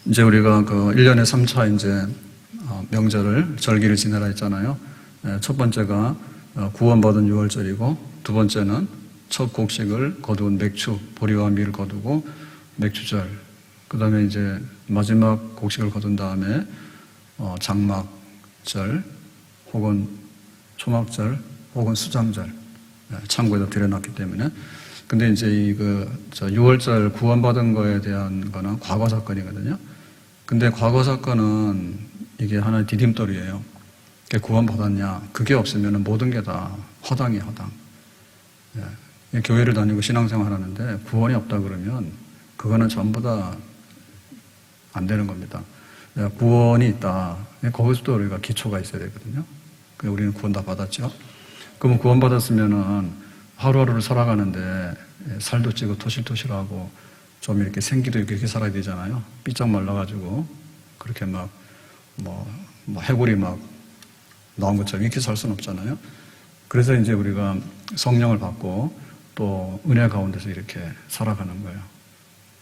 이제 우리가 그 1년에 3차 이제 명절을, 절기를 지내라 했잖아요. 첫 번째가 구원받은 유월절이고, 두 번째는 첫 곡식을 거두은 맥추, 보리와 밀을 거두고 맥추절. 그 다음에 이제 마지막 곡식을 거둔 다음에 장막절, 혹은 초막절, 혹은 수장절. 창고에다 들여놨기 때문에. 근데 이제 유월절 구원받은 거에 대한 거는 과거 사건이거든요. 근데 과거 사건은 이게 하나의 디딤돌이에요. 구원받았냐? 그게 없으면 모든 게 다 허당이에요, 허당. 교회를 다니고 신앙생활 하는데 구원이 없다 그러면 그거는 전부 다 안 되는 겁니다. 구원이 있다. 거기서도 우리가 기초가 있어야 되거든요. 우리는 구원 다 받았죠. 그러면 구원받았으면은 하루하루를 살아가는데 살도 찌고 토실토실하고 좀 이렇게 생기도 이렇게 살아야 되잖아요. 삐쩍 말라가지고 그렇게 해골이 막 나온 것처럼 이렇게 살 수는 없잖아요. 그래서 이제 우리가 성령을 받고 또 은혜 가운데서 이렇게 살아가는 거예요.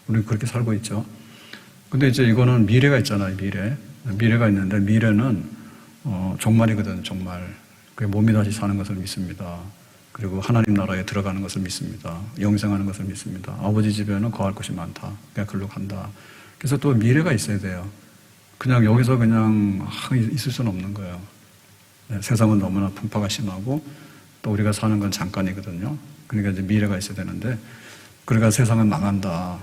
우리는 그렇게 살고 있죠. 근데 이제 이거는 미래가 있잖아요. 미래가 있는데 미래는 종말이거든요. 종말. 몸이 다시 사는 것을 믿습니다. 그리고 하나님 나라에 들어가는 것을 믿습니다. 영생하는 것을 믿습니다. 아버지 집에는 거할 것이 많다. 그냥 글로 간다. 그래서 또 미래가 있어야 돼요. 그냥 여기서 그냥 있을 수는 없는 거예요. 세상은 너무나 풍파가 심하고 또 우리가 사는 건 잠깐이거든요. 그러니까 이제 미래가 있어야 되는데, 그러니까 세상은 망한다.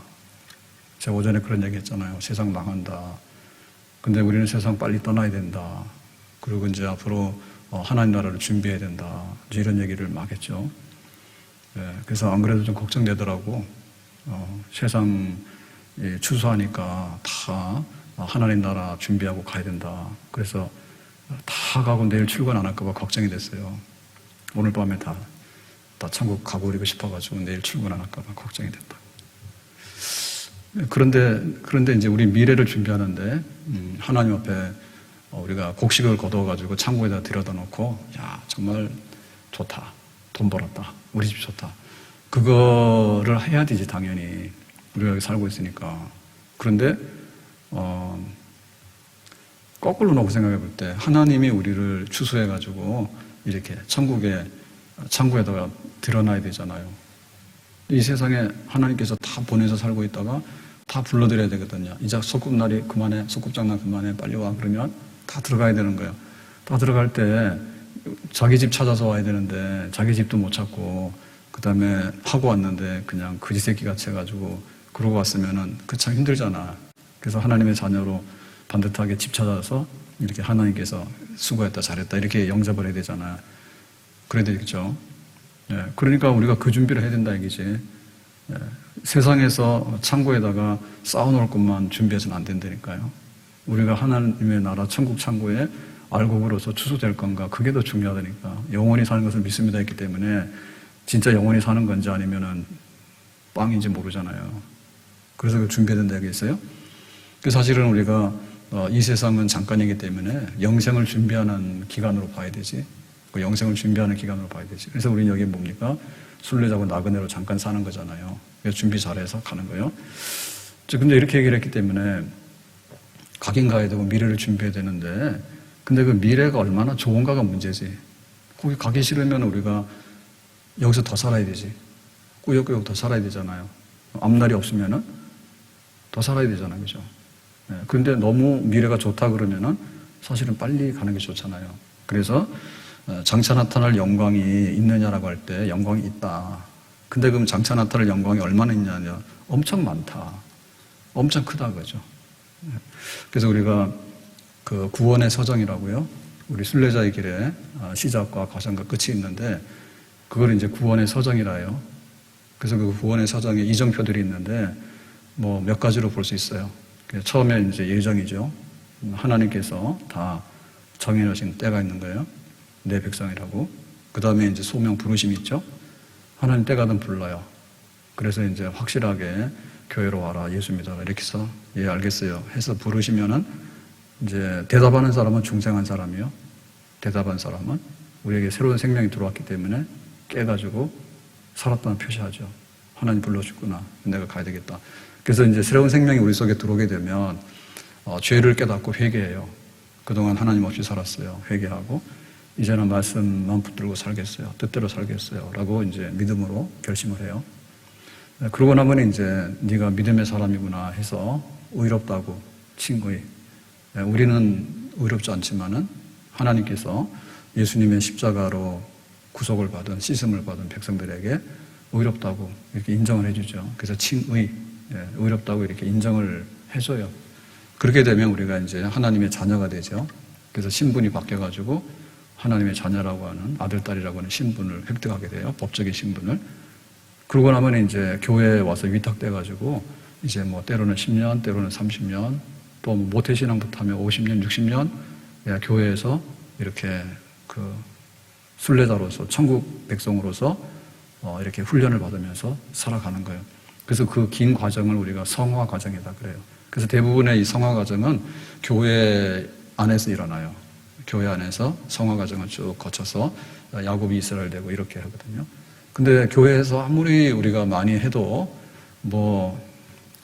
제가 오전에 그런 얘기 했잖아요. 세상 망한다. 근데 우리는 세상 빨리 떠나야 된다. 그리고 이제 앞으로 하나님 나라를 준비해야 된다. 이런 얘기를 막 했죠. 그래서 안 그래도 좀 걱정되더라고. 세상 추수하니까 다 하나님 나라 준비하고 가야 된다. 그래서 다 가고 내일 출근 안 할까 봐 걱정이 됐어요. 오늘 밤에 다 천국 가버리고 싶어가지고 내일 출근 안 할까 봐 걱정이 됐다. 그런데 이제 우리 미래를 준비하는데, 하나님 앞에 우리가 곡식을 거둬가지고 창고에다 들여다 놓고, 야, 정말 좋다. 돈 벌었다. 우리 집 좋다. 그거를 해야 되지, 당연히. 우리가 여기 살고 있으니까. 그런데, 거꾸로 놓고 생각해 볼 때, 하나님이 우리를 추수해가지고, 이렇게 창고에다가 드러나야 되잖아요. 이 세상에 하나님께서 다 보내서 살고 있다가 다 불러드려야 되거든요. 이제 소꿉날이 그만해, 소꿉장난 그만해, 빨리 와. 그러면 다 들어가야 되는 거예요. 다 들어갈 때 자기 집 찾아서 와야 되는데 자기 집도 못 찾고, 그 다음에 하고 왔는데 그냥 거지 새끼 같이 해가지고 그러고 왔으면은 그 참 힘들잖아. 그래서 하나님의 자녀로 반듯하게 집 찾아서 이렇게 하나님께서 수고했다, 잘했다 이렇게 영접을 해야 되잖아. 그래야 되겠죠. 그러니까 우리가 그 준비를 해야 된다 얘기지. 세상에서 창고에다가 쌓아놓을 것만 준비해서는 안 된다니까요. 우리가 하나님의 나라 천국 창고에 알곡으로서 추수될 건가, 그게 더 중요하다니까. 영원히 사는 것을 믿습니다 했기 때문에 진짜 영원히 사는 건지 아니면은 빵인지 모르잖아요. 그래서 그 준비해야 된다 얘기했어요. 그래서 사실은 우리가 이 세상은 잠깐이기 때문에 영생을 준비하는 기간으로 봐야 되지. 그 영생을 준비하는 기간으로 봐야 되지. 그래서 우리는 여기 뭡니까? 순례자고 나그네로 잠깐 사는 거잖아요. 그래서 준비 잘해서 가는 거예요. 근데 이렇게 얘기를 했기 때문에 가긴 가야 되고 미래를 준비해야 되는데, 근데 그 미래가 얼마나 좋은가가 문제지. 거기 가기 싫으면 우리가 여기서 더 살아야 되지. 꾸역꾸역 더 살아야 되잖아요. 앞날이 없으면은 더 살아야 되잖아요. 그죠? 근데 너무 미래가 좋다 그러면은 사실은 빨리 가는 게 좋잖아요. 그래서 장차 나타날 영광이 있느냐라고 할 때 영광이 있다. 근데 그럼 장차 나타날 영광이 얼마나 있냐냐? 엄청 많다. 엄청 크다 그죠? 그래서 우리가 그 구원의 서정이라고요. 우리 순례자의 길에 시작과 과정과 끝이 있는데 그걸 이제 구원의 서정이라 해요. 그래서 그 구원의 서정에 이정표들이 있는데 뭐 몇 가지로 볼 수 있어요. 처음에 이제 예정이죠. 하나님께서 다 정해놓으신 때가 있는 거예요. 내 백성이라고. 그 다음에 이제 소명 부르심이 있죠. 하나님 때가든 불러요. 그래서 이제 확실하게 교회로 와라, 예수 믿어라 이렇게 해서 예 알겠어요 해서 부르시면은 이제 대답하는 사람은 중생한 사람이요. 대답한 사람은 우리에게 새로운 생명이 들어왔기 때문에 깨가지고 살았다는 표시하죠. 하나님 불러주구나. 내가 가야 되겠다. 그래서 이제 새로운 생명이 우리 속에 들어오게 되면 죄를 깨닫고 회개해요. 그동안 하나님 없이 살았어요. 회개하고 이제는 말씀만 붙들고 살겠어요. 뜻대로 살겠어요. 라고 이제 믿음으로 결심을 해요. 그러고 나면 이제 네가 믿음의 사람이구나 해서 의롭다고 칭의. 우리는 의롭지 않지만은 하나님께서 예수님의 십자가로 구속을 받은 씻음을 받은 백성들에게 의롭다고 이렇게 인정을 해주죠. 그래서 칭의, 의롭다고 이렇게 인정을 해줘요. 그렇게 되면 우리가 이제 하나님의 자녀가 되죠. 그래서 신분이 바뀌어가지고 하나님의 자녀라고 하는 아들, 딸이라고 하는 신분을 획득하게 돼요. 법적인 신분을. 그러고 나면 이제 교회에 와서 위탁돼가지고 이제 뭐 때로는 10년, 때로는 30년, 또 뭐 모태신앙부터 하면 50년, 60년 교회에서 이렇게 그 순례자로서 천국 백성으로서 이렇게 훈련을 받으면서 살아가는 거예요. 그래서 그 긴 과정을 우리가 성화 과정이다 그래요. 그래서 대부분의 이 성화 과정은 교회 안에서 일어나요. 교회 안에서 성화 과정을 쭉 거쳐서 야곱이 이스라엘 되고 이렇게 하거든요. 근데 교회에서 아무리 우리가 많이 해도 뭐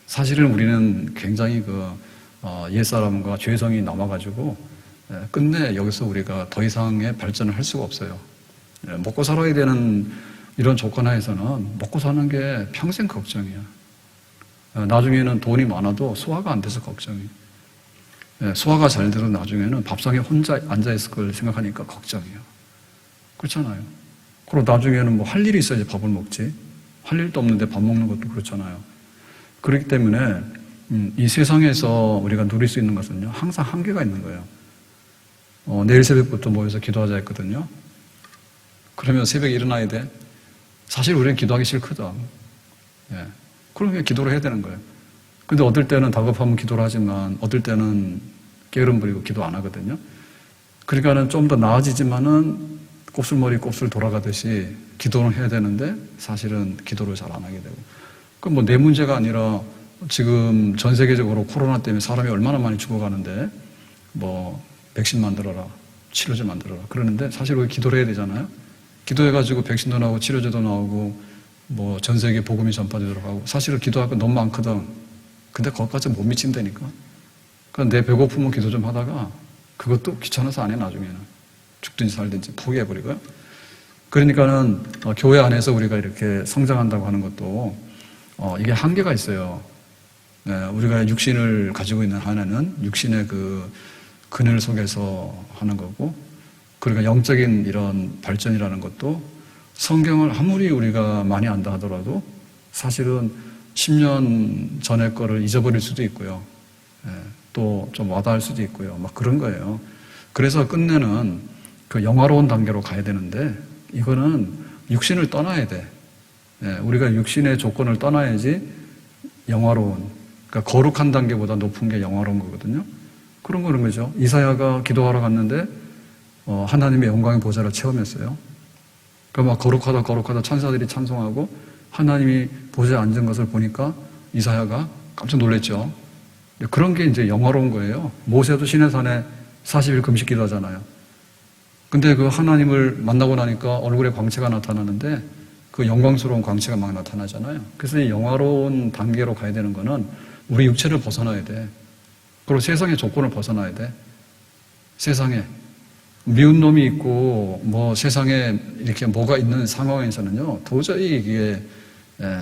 사실은 우리는 굉장히 옛사람과 죄성이 남아가지고 끝내 여기서 우리가 더 이상의 발전을 할 수가 없어요. 먹고 살아야 되는 이런 조건 하에서는 먹고 사는 게 평생 걱정이야. 나중에는 돈이 많아도 소화가 안 돼서 걱정이에요. 소화가 잘 되도 나중에는 밥상에 혼자 앉아있을 걸 생각하니까 걱정이에요. 그렇잖아요. 그리고 나중에는 뭐 할 일이 있어야지 밥을 먹지. 할 일도 없는데 밥 먹는 것도 그렇잖아요. 그렇기 때문에 이 세상에서 우리가 누릴 수 있는 것은요, 항상 한계가 있는 거예요. 내일 새벽부터 모여서 기도하자 했거든요. 그러면 새벽에 일어나야 돼. 사실 우리는 기도하기 싫거든. 그러면 기도를 해야 되는 거예요. 근데 어떨 때는 다급하면 기도를 하지만 어떨 때는 게으름 부리고 기도 안 하거든요. 그러니까는 좀 더 나아지지만은 곱슬머리 곱슬 돌아가듯이 기도는 해야 되는데 사실은 기도를 잘 안 하게 되고. 그럼 뭐 내 문제가 아니라 지금 전 세계적으로 코로나 때문에 사람이 얼마나 많이 죽어가는데 뭐 백신 만들어라, 치료제 만들어라 그러는데 사실 우리 기도를 해야 되잖아요. 기도해가지고 백신도 나오고 치료제도 나오고 뭐 전 세계 복음이 전파되도록 하고 사실은 기도할 거 너무 많거든. 근데 거기까지 못 미친다니까. 그러니까 내 배고프면 기도 좀 하다가 그것도 귀찮아서 안 해 나중에는. 죽든지 살든지 포기해버리고요. 그러니까는 교회 안에서 우리가 이렇게 성장한다고 하는 것도 이게 한계가 있어요. 우리가 육신을 가지고 있는 하나는 육신의 그 그늘 속에서 하는 거고, 그러니까 영적인 이런 발전이라는 것도 성경을 아무리 우리가 많이 안다 하더라도 사실은 10년 전의 거를 잊어버릴 수도 있고요. 또 좀 와닿을 수도 있고요. 막 그런 거예요. 그래서 끝내는 그 영화로운 단계로 가야 되는데 이거는 육신을 떠나야 돼. 우리가 육신의 조건을 떠나야지 영화로운, 그러니까 거룩한 단계보다 높은 게 영화로운 거거든요. 그런 거죠. 이사야가 기도하러 갔는데 하나님의 영광의 보좌를 체험했어요. 그러니까 막 거룩하다 천사들이 찬송하고 하나님이 보좌에 앉은 것을 보니까 이사야가 깜짝 놀랐죠. 그런 게 이제 영화로운 거예요. 모세도 시내산에 40일 금식 기도하잖아요. 근데 그 하나님을 만나고 나니까 얼굴에 광채가 나타나는데 그 영광스러운 광채가 막 나타나잖아요. 그래서 이 영화로운 단계로 가야 되는 거는 우리 육체를 벗어나야 돼. 그리고 세상의 조건을 벗어나야 돼. 세상에 미운 놈이 있고 뭐 세상에 이렇게 뭐가 있는 상황에서는요 도저히 이게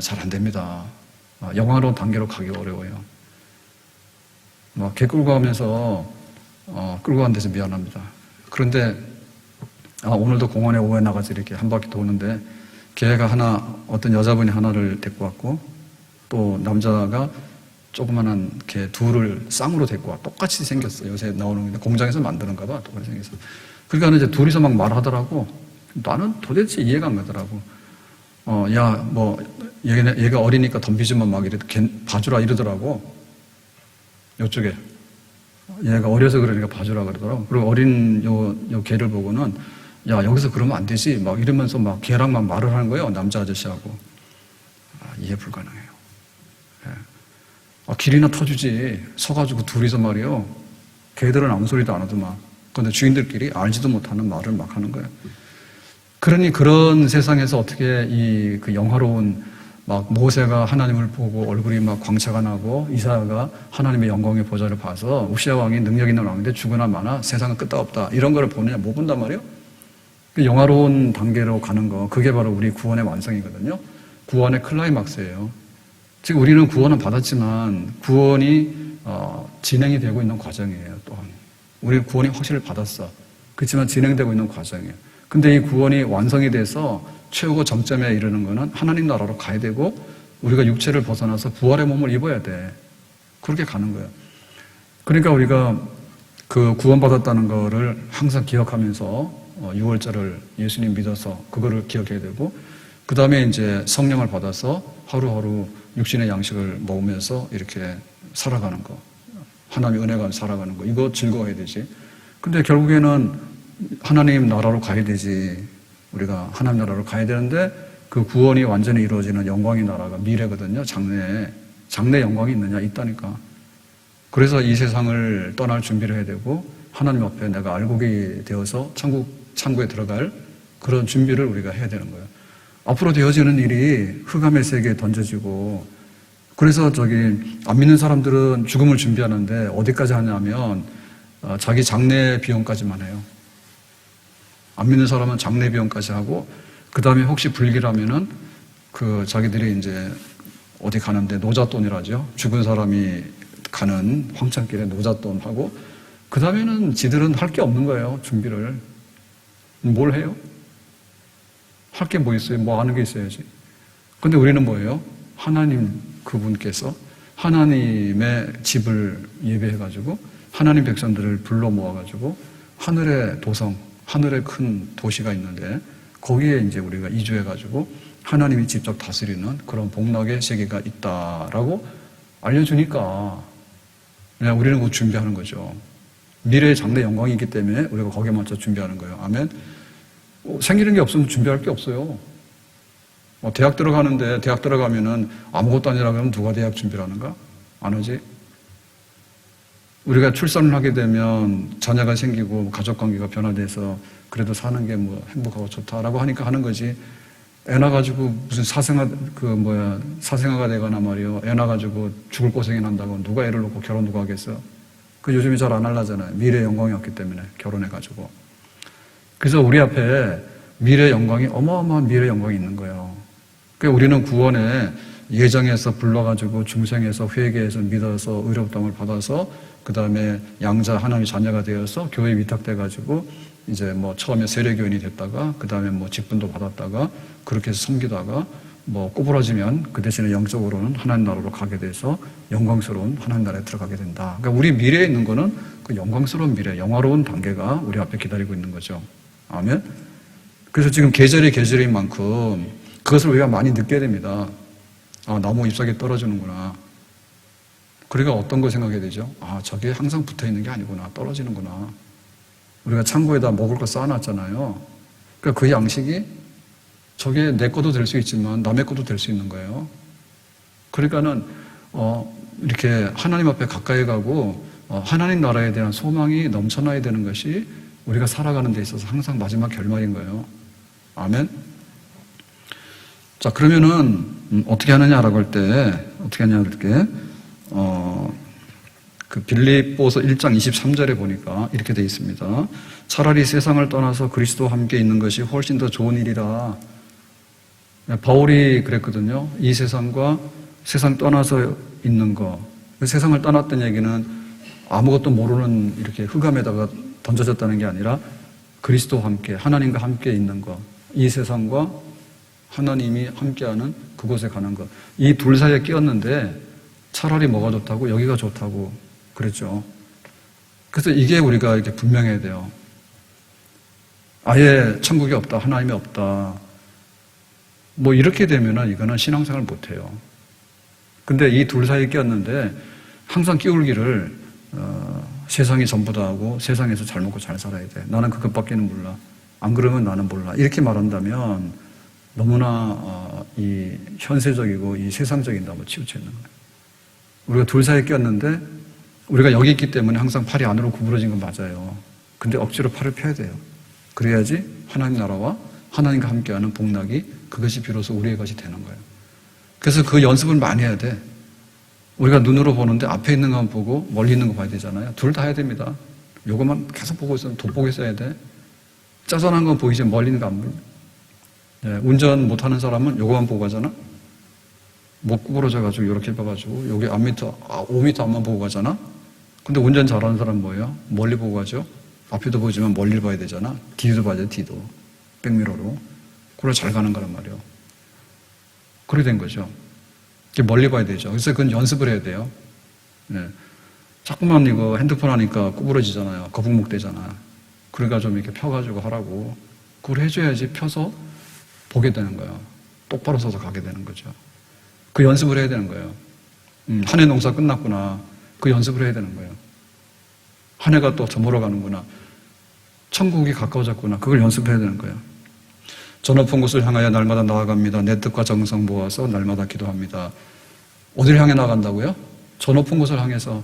잘 안 됩니다. 영화로운 단계로 가기 어려워요. 개 끌고 가면서 끌고 간 데서 미안합니다. 그런데 오늘도 공원에 오후에 나가서 이렇게 한 바퀴 도는데 걔가 어떤 여자분이 하나를 데리고 왔고 또 남자가 조그만한 개 둘을 쌍으로 데리고 와. 똑같이 생겼어. 요새 나오는 건데 공장에서 만드는가 봐. 똑같이 생겼어. 그러니까 이제 둘이서 막 말하더라고. 나는 도대체 이해가 안 가더라고. 얘가 어리니까 덤비지만 막 봐주라 이러더라고. 요쪽에. 얘가 어려서 그러니까 봐주라 그러더라고. 그리고 어린 요 개를 보고는 야, 여기서 그러면 안 되지. 막 이러면서 막 걔랑 막 말을 하는 거예요. 남자 아저씨하고. 이해 불가능해요. 길이나 터주지. 서가지고 둘이서 말이요. 개들은 아무 소리도 안 하더만. 그런데 주인들끼리 알지도 못하는 말을 막 하는 거예요. 그러니 그런 세상에서 어떻게 그 영화로운 막 모세가 하나님을 보고 얼굴이 막 광채가 나고 이사야가 하나님의 영광의 보좌를 봐서 우시아 왕이 능력 있는 왕인데 죽으나 마나 세상은 끄떡없다. 이런 거를 보느냐? 못 본단 말이에요. 영화로운 단계로 가는 거, 그게 바로 우리 구원의 완성이거든요. 구원의 클라이막스예요. 지금 우리는 구원은 받았지만 구원이 진행이 되고 있는 과정이에요. 또한 우리 구원이 확실히 받았어. 그렇지만 진행되고 있는 과정이에요. 근데 이 구원이 완성이 돼서 최고 정점에 이르는 거는 하나님 나라로 가야 되고 우리가 육체를 벗어나서 부활의 몸을 입어야 돼. 그렇게 가는 거예요. 그러니까 우리가 그 구원받았다는 거를 항상 기억하면서 6월절을 예수님 믿어서 그거를 기억해야 되고, 그 다음에 이제 성령을 받아서 하루하루 육신의 양식을 먹으면서 이렇게 살아가는 거, 하나님의 은혜가 살아가는 거, 이거 즐거워야 되지. 근데 결국에는 하나님 나라로 가야 되지. 우리가 하나님 나라로 가야 되는데 그 구원이 완전히 이루어지는 영광의 나라가 미래거든요. 장래 영광이 있느냐? 있다니까. 그래서 이 세상을 떠날 준비를 해야 되고 하나님 앞에 내가 알곡이 되어서 창고에 들어갈 그런 준비를 우리가 해야 되는 거예요. 앞으로 되어지는 일이 흑암의 세계에 던져지고, 그래서 안 믿는 사람들은 죽음을 준비하는데 어디까지 하냐면 자기 장례 비용까지만 해요. 안 믿는 사람은 장례 비용까지 하고, 그 다음에 혹시 불길하면은 자기들이 이제 어디 가는데 노잣돈이라죠. 죽은 사람이 가는 황천길에 노잣돈 하고, 그 다음에는 지들은 할 게 없는 거예요. 준비를. 뭘 해요? 할 게 뭐 있어요? 뭐 아는 게 있어야지. 근데 우리는 뭐예요? 하나님 그분께서 하나님의 집을 예배해가지고 하나님 백성들을 불러 모아가지고 하늘의 도성, 하늘의 큰 도시가 있는데 거기에 이제 우리가 이주해가지고 하나님이 직접 다스리는 그런 복락의 세계가 있다라고 알려주니까 그냥 우리는 그거 준비하는 거죠. 미래의 장래 영광이 있기 때문에 우리가 거기에 맞춰 준비하는 거예요. 아멘. 생기는 게 없으면 준비할 게 없어요. 대학 들어가는데 대학 들어가면은 아무것도 아니라 그러면 누가 대학 준비를 하는가? 안 하지. 우리가 출산을 하게 되면 자녀가 생기고 가족관계가 변화돼서 그래도 사는 게 뭐 행복하고 좋다라고 하니까 하는 거지. 애 낳아가지고 무슨 사생아가 되거나 말이요. 애 낳아가지고 죽을 고생이 난다고 누가 애를 놓고 결혼 누가 하겠어? 그 요즘에 잘 안 하려잖아요. 미래 영광이 없기 때문에 결혼해가지고. 그래서 우리 앞에 미래 영광이 어마어마한 미래 영광이 있는 거예요. 그러니까 우리는 구원에 예정에서 불러가지고 중생에서 회개해서 믿어서 의롭다함을 받아서 그 다음에 양자 하나님의 자녀가 되어서 교회에 위탁돼가지고 이제 뭐 처음에 세례교인이 됐다가 그 다음에 뭐 직분도 받았다가 그렇게 해서 섬기다가 뭐 꼬부라지면 그 대신에 영적으로는 하나님 나라로 가게 돼서 영광스러운 하나님 나라에 들어가게 된다. 그러니까 우리 미래에 있는 거는 그 영광스러운 미래, 영화로운 단계가 우리 앞에 기다리고 있는 거죠. 아멘. 그래서 지금 계절인 만큼 그것을 우리가 많이 느껴야 됩니다. 나무 잎사귀 떨어지는구나. 그러니까 어떤 거 생각해야 되죠? 저게 항상 붙어 있는 게 아니구나. 떨어지는구나. 우리가 창고에다 먹을 거 쌓아놨잖아요. 그러니까 그 양식이 저게 내 것도 될 수 있지만 남의 것도 될 수 있는 거예요. 그러니까는 이렇게 하나님 앞에 가까이 가고 하나님 나라에 대한 소망이 넘쳐나야 되는 것이 우리가 살아가는 데 있어서 항상 마지막 결말인 거예요. 아멘. 자, 그러면은 어떻게 하느냐라고 할 때 어떻게 하냐 할 때 그 빌립보서 1장 23절에 보니까 이렇게 돼 있습니다. 차라리 세상을 떠나서 그리스도와 함께 있는 것이 훨씬 더 좋은 일이라. 바울이 그랬거든요. 이 세상과 세상 떠나서 있는 거. 세상을 떠났던 얘기는 아무것도 모르는 이렇게 흑암에다가 던져졌다는 게 아니라 그리스도와 함께, 하나님과 함께 있는 거. 이 세상과 하나님이 함께하는 그곳에 가는 것. 이 둘 사이에 끼었는데 차라리 뭐가 좋다고? 여기가 좋다고 그랬죠. 그래서 이게 우리가 이렇게 분명해야 돼요. 아예 천국이 없다, 하나님이 없다. 뭐 이렇게 되면은 이거는 신앙생활을 못 해요. 근데 이 둘 사이에 끼었는데 항상 끼울기를 세상이 전부다 하고 세상에서 잘 먹고 잘 살아야 돼. 나는 그것밖에는 몰라. 안 그러면 나는 몰라. 이렇게 말한다면 너무나 이 현세적이고 이 세상적인 데 한번 치우쳐 있는 거예요. 우리가 둘 사이에 끼었는데 우리가 여기 있기 때문에 항상 팔이 안으로 구부러진 건 맞아요. 근데 억지로 팔을 펴야 돼요. 그래야지 하나님 나라와 하나님과 함께하는 복락이 그것이 비로소 우리의 것이 되는 거예요. 그래서 그 연습을 많이 해야 돼. 우리가 눈으로 보는데 앞에 있는 것만 보고 멀리 있는 거 봐야 되잖아요. 둘 다 해야 됩니다. 요것만 계속 보고 있으면 돋보고 있어야 돼. 짜잔한 건 보이지 멀리 있는 거 안 보여. 네, 운전 못하는 사람은 요거만 보고 가잖아. 목 구부러져가지고 이렇게 봐가지고 여기 안 미터 5m 앞만 보고 가잖아. 근데 운전 잘하는 사람은 뭐예요? 멀리 보고 가죠. 앞에도 보지만 멀리 봐야 되잖아. 뒤도 봐야 돼. 뒤도 백미러로. 그래 잘 가는 거란 말이에요. 그렇게 된 거죠. 멀리 봐야 되죠. 그래서 그건 연습을 해야 돼요. 네. 자꾸만 이거 핸드폰 하니까 구부러지잖아요. 거북목 되잖아. 그러니까 좀 이렇게 펴가지고 하라고. 그걸 해줘야지 펴서 보게 되는 거예요. 똑바로 서서 가게 되는 거죠. 그 연습을 해야 되는 거예요. 한 해 농사 끝났구나. 그 연습을 해야 되는 거예요. 한 해가 또 저물어 가는구나. 천국이 가까워졌구나. 그걸 연습해야 되는 거예요. 저 높은 곳을 향하여 날마다 나아갑니다. 내 뜻과 정성 모아서 날마다 기도합니다. 어디를 향해 나간다고요? 저 높은 곳을 향해서.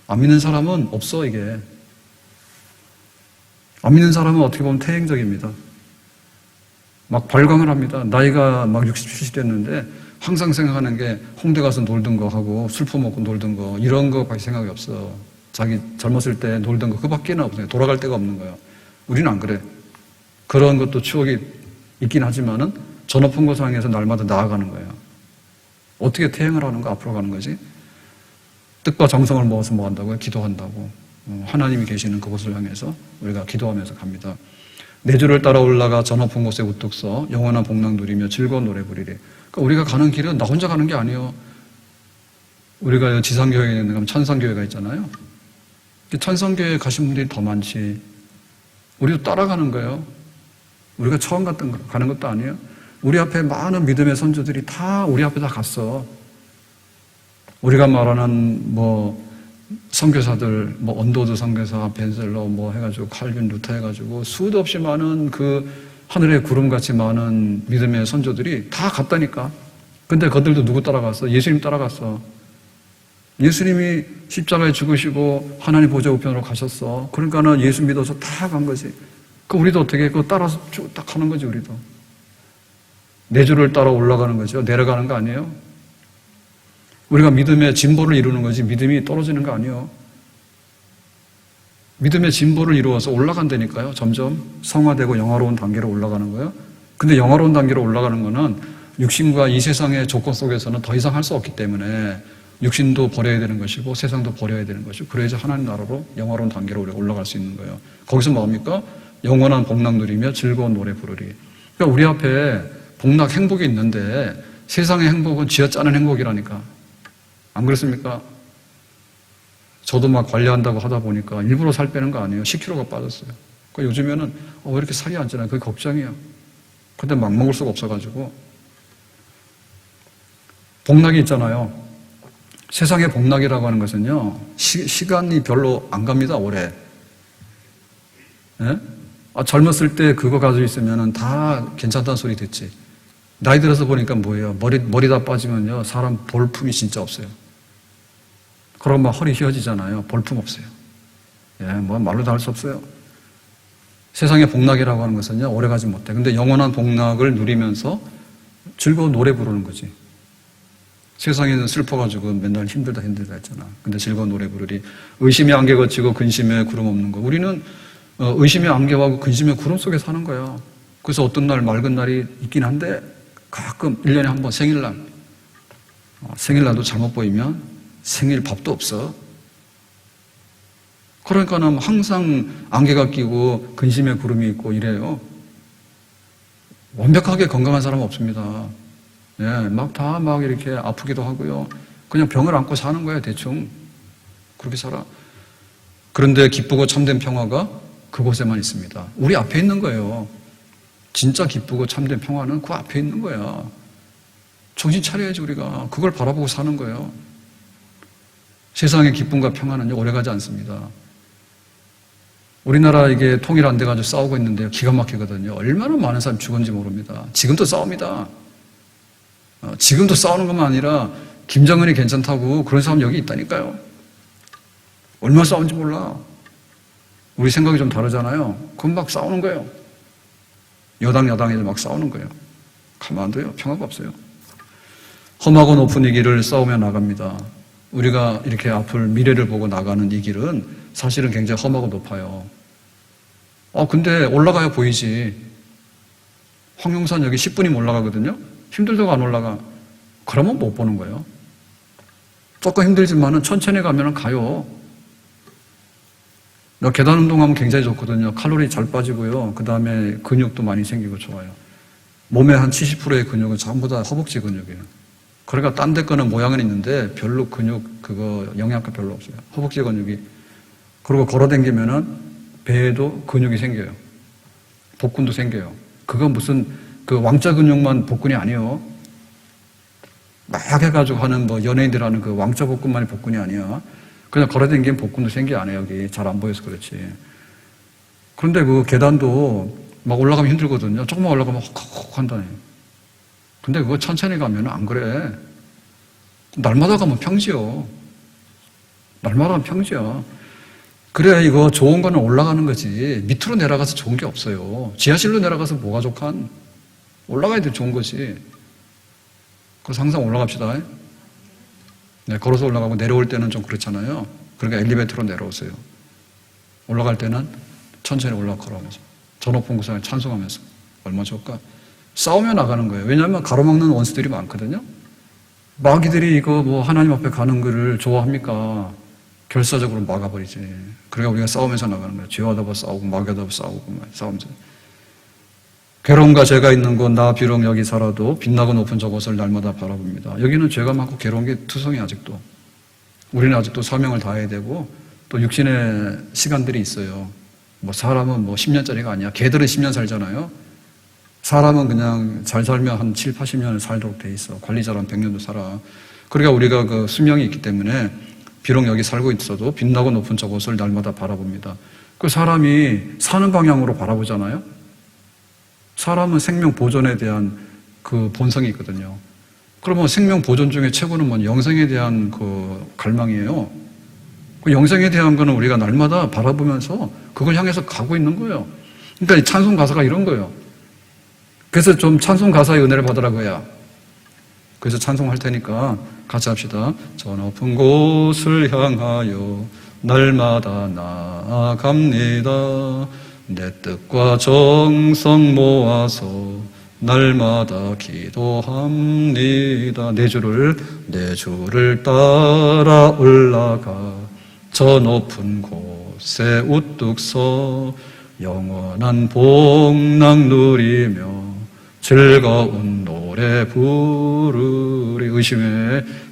안 믿는 사람은 없어, 이게. 안 믿는 사람은 어떻게 보면 퇴행적입니다. 막 발광을 합니다. 나이가 막 60, 70 됐는데 항상 생각하는 게 홍대 가서 놀던 거 하고 술 퍼먹고 놀던 거 이런 거밖에 생각이 없어. 자기 젊었을 때 놀던 거 그밖에는 없어요. 돌아갈 데가 없는 거예요. 우리는 안 그래. 그런 것도 추억이 있긴 하지만은 저 높은 곳을 향해서 날마다 나아가는 거예요. 어떻게 퇴행을 하는 거 앞으로 가는 거지? 뜻과 정성을 모아서 뭐 한다고요? 기도한다고. 하나님이 계시는 그곳을 향해서 우리가 기도하면서 갑니다. 내 주를 따라 올라가 저 높은 곳에 우뚝 서 영원한 복락 누리며 즐거운 노래 부리리. 그러니까 우리가 가는 길은 나 혼자 가는 게 아니에요. 우리가 지상교회에 있는 천상교회가 있잖아요. 천상교회에 가신 분들이 더 많지. 우리도 따라가는 거예요. 우리가 처음 가는 것도 아니에요. 우리 앞에 많은 믿음의 선조들이 다 우리 앞에 다 갔어. 우리가 말하는 선교사들, 언도드 선교사, 벤셀러 해가지고 칼빈 루터 해가지고 수도 없이 많은 그 하늘의 구름같이 많은 믿음의 선조들이 다 갔다니까. 근데 그들도 누구 따라갔어? 예수님 따라갔어. 예수님이 십자가에 죽으시고 하나님 보좌 우편으로 가셨어. 그러니까는 예수 믿어서 다 간 거지. 우리도 어떻게 그거 따라서 쭉 딱 하는 거지, 우리도. 내 주를 따라 올라가는 거죠. 내려가는 거 아니에요. 우리가 믿음의 진보를 이루는 거지 믿음이 떨어지는 거 아니에요. 믿음의 진보를 이루어서 올라간다니까요. 점점 성화되고 영화로운 단계로 올라가는 거예요. 근데 영화로운 단계로 올라가는 거는 육신과 이 세상의 조건 속에서는 더 이상 할 수 없기 때문에 육신도 버려야 되는 것이고 세상도 버려야 되는 것이고 그래야지 하나님 나라로 영화로운 단계로 우리가 올라갈 수 있는 거예요. 거기서 뭐합니까? 영원한 복락 누리며 즐거운 노래 부르리. 그러니까 우리 앞에 복락 행복이 있는데 세상의 행복은 쥐어짜는 행복이라니까. 안 그렇습니까? 저도 막 관리한다고 하다 보니까 일부러 살 빼는 거 아니에요. 10kg가 빠졌어요. 그러니까 요즘에는 왜 이렇게 살이 안 찌나? 그게 걱정이에요. 근데 막 먹을 수가 없어가지고. 복락이 있잖아요. 세상의 복락이라고 하는 것은요. 시간이 별로 안 갑니다. 오래. 예? 젊었을 때 그거 가지고 있으면 다 괜찮다는 소리 듣지. 나이 들어서 보니까 뭐예요? 머리 다 빠지면요. 사람 볼품이 진짜 없어요. 그럼 막 허리 휘어지잖아요. 볼품 없어요. 말로도 할 수 없어요. 세상의 복락이라고 하는 것은요. 오래 가지 못해. 근데 영원한 복락을 누리면서 즐거운 노래 부르는 거지. 세상에는 슬퍼가지고 맨날 힘들다 했잖아. 근데 즐거운 노래 부르리. 의심의 안개 거치고 근심의 구름 없는 거. 우리는 의심의 안개와 근심의 구름 속에 사는 거야. 그래서 어떤 날 맑은 날이 있긴 한데 가끔 1년에 한 번 생일날 생일날도 잘못 보이면 생일 밥도 없어. 그러니까는 항상 안개가 끼고 근심의 구름이 있고 이래요. 완벽하게 건강한 사람은 없습니다. 막 이렇게 아프기도 하고요. 그냥 병을 안고 사는 거예요, 대충. 그렇게 살아. 그런데 기쁘고 참된 평화가 그곳에만 있습니다. 우리 앞에 있는 거예요. 진짜 기쁘고 참된 평화는 그 앞에 있는 거야. 정신 차려야지, 우리가. 그걸 바라보고 사는 거예요. 세상의 기쁨과 평화는 오래가지 않습니다. 우리나라 이게 통일 안 돼가지고 싸우고 있는데요. 기가 막히거든요. 얼마나 많은 사람이 죽은지 모릅니다. 지금도 싸웁니다. 지금도 싸우는 것만 아니라 김정은이 괜찮다고 그런 사람 여기 있다니까요. 얼마나 싸우는지 몰라. 우리 생각이 좀 다르잖아요. 그럼 막 싸우는 거예요. 여당에서 막 싸우는 거예요. 가만 안 둬요. 평화가 없어요. 험하고 높은 이 길을 싸우며 나갑니다. 우리가 이렇게 앞을 미래를 보고 나가는 이 길은 사실은 굉장히 험하고 높아요. 근데 올라가야 보이지. 황룡산 여기 10분이면 올라가거든요. 힘들다고 안 올라가. 그러면 못 보는 거예요. 조금 힘들지만은 천천히 가면 가요. 계단 운동하면 굉장히 좋거든요. 칼로리 잘 빠지고요. 그 다음에 근육도 많이 생기고 좋아요. 몸의 한 70%의 근육은 전부 다 허벅지 근육이에요. 그러니까 딴 데 거는 모양은 있는데 별로 근육, 영양가 별로 없어요. 허벅지 근육이. 그리고 걸어다니면은 배에도 근육이 생겨요. 복근도 생겨요. 그건 무슨 왕자 근육만 복근이 아니에요. 막 해가지고 하는 연예인들 하는 왕자 복근만이 복근이 아니야. 그냥 걸어다니면 복근도 생겨 안 해요. 여기 잘 안 보여서 그렇지. 그런데 계단도 막 올라가면 힘들거든요. 조금만 올라가면 헉헉 한다니. 근데 그거 천천히 가면 안 그래. 날마다 가면 평지요. 날마다 가면 평지야. 그래, 이거 좋은 거는 올라가는 거지. 밑으로 내려가서 좋은 게 없어요. 지하실로 내려가서 뭐가 좋간? 올라가야 돼, 좋은 거지. 그래서 항상 올라갑시다. 네, 걸어서 올라가고 내려올 때는 좀 그렇잖아요. 그러니까 엘리베이터로 내려오세요. 올라갈 때는 천천히 걸어가면서. 저 높은 곳에 찬송하면서. 얼마나 좋을까? 싸우며 나가는 거예요. 왜냐하면 가로막는 원수들이 많거든요. 마귀들이 하나님 앞에 가는 거를 좋아합니까? 결사적으로 막아버리지. 그러니까 우리가 싸우면서 나가는 거예요. 죄와도 싸우고, 마귀와도 싸우고, 싸우면서. 괴로움과 죄가 있는 곳, 나 비록 여기 살아도 빛나고 높은 저곳을 날마다 바라봅니다. 여기는 죄가 많고 괴로운 게 투성이 아직도. 우리는 아직도 사명을 다해야 되고, 또 육신의 시간들이 있어요. 사람은 10년짜리가 아니야. 개들은 10년 살잖아요. 사람은 그냥 잘 살면 한 7, 80년을 살도록 돼 있어. 관리 잘하면 100년도 살아. 그러니까 우리가 수명이 있기 때문에 비록 여기 살고 있어도 빛나고 높은 저곳을 날마다 바라봅니다. 사람이 사는 방향으로 바라보잖아요. 사람은 생명 보존에 대한 본성이 있거든요. 그러면 생명 보존 중에 최고는 영생에 대한 갈망이에요. 영생에 대한 거는 우리가 날마다 바라보면서 그걸 향해서 가고 있는 거예요. 그러니까 이 찬송 가사가 이런 거예요. 그래서 좀 찬송 가사의 은혜를 받으라고요. 그래서 찬송할 테니까 같이 합시다. 저 높은 곳을 향하여 날마다 나아갑니다. 내 뜻과 정성 모아서 날마다 기도합니다. 내 주를 따라 올라가 저 높은 곳에 우뚝 서 영원한 복락 누리며 즐거운 노래 부르리.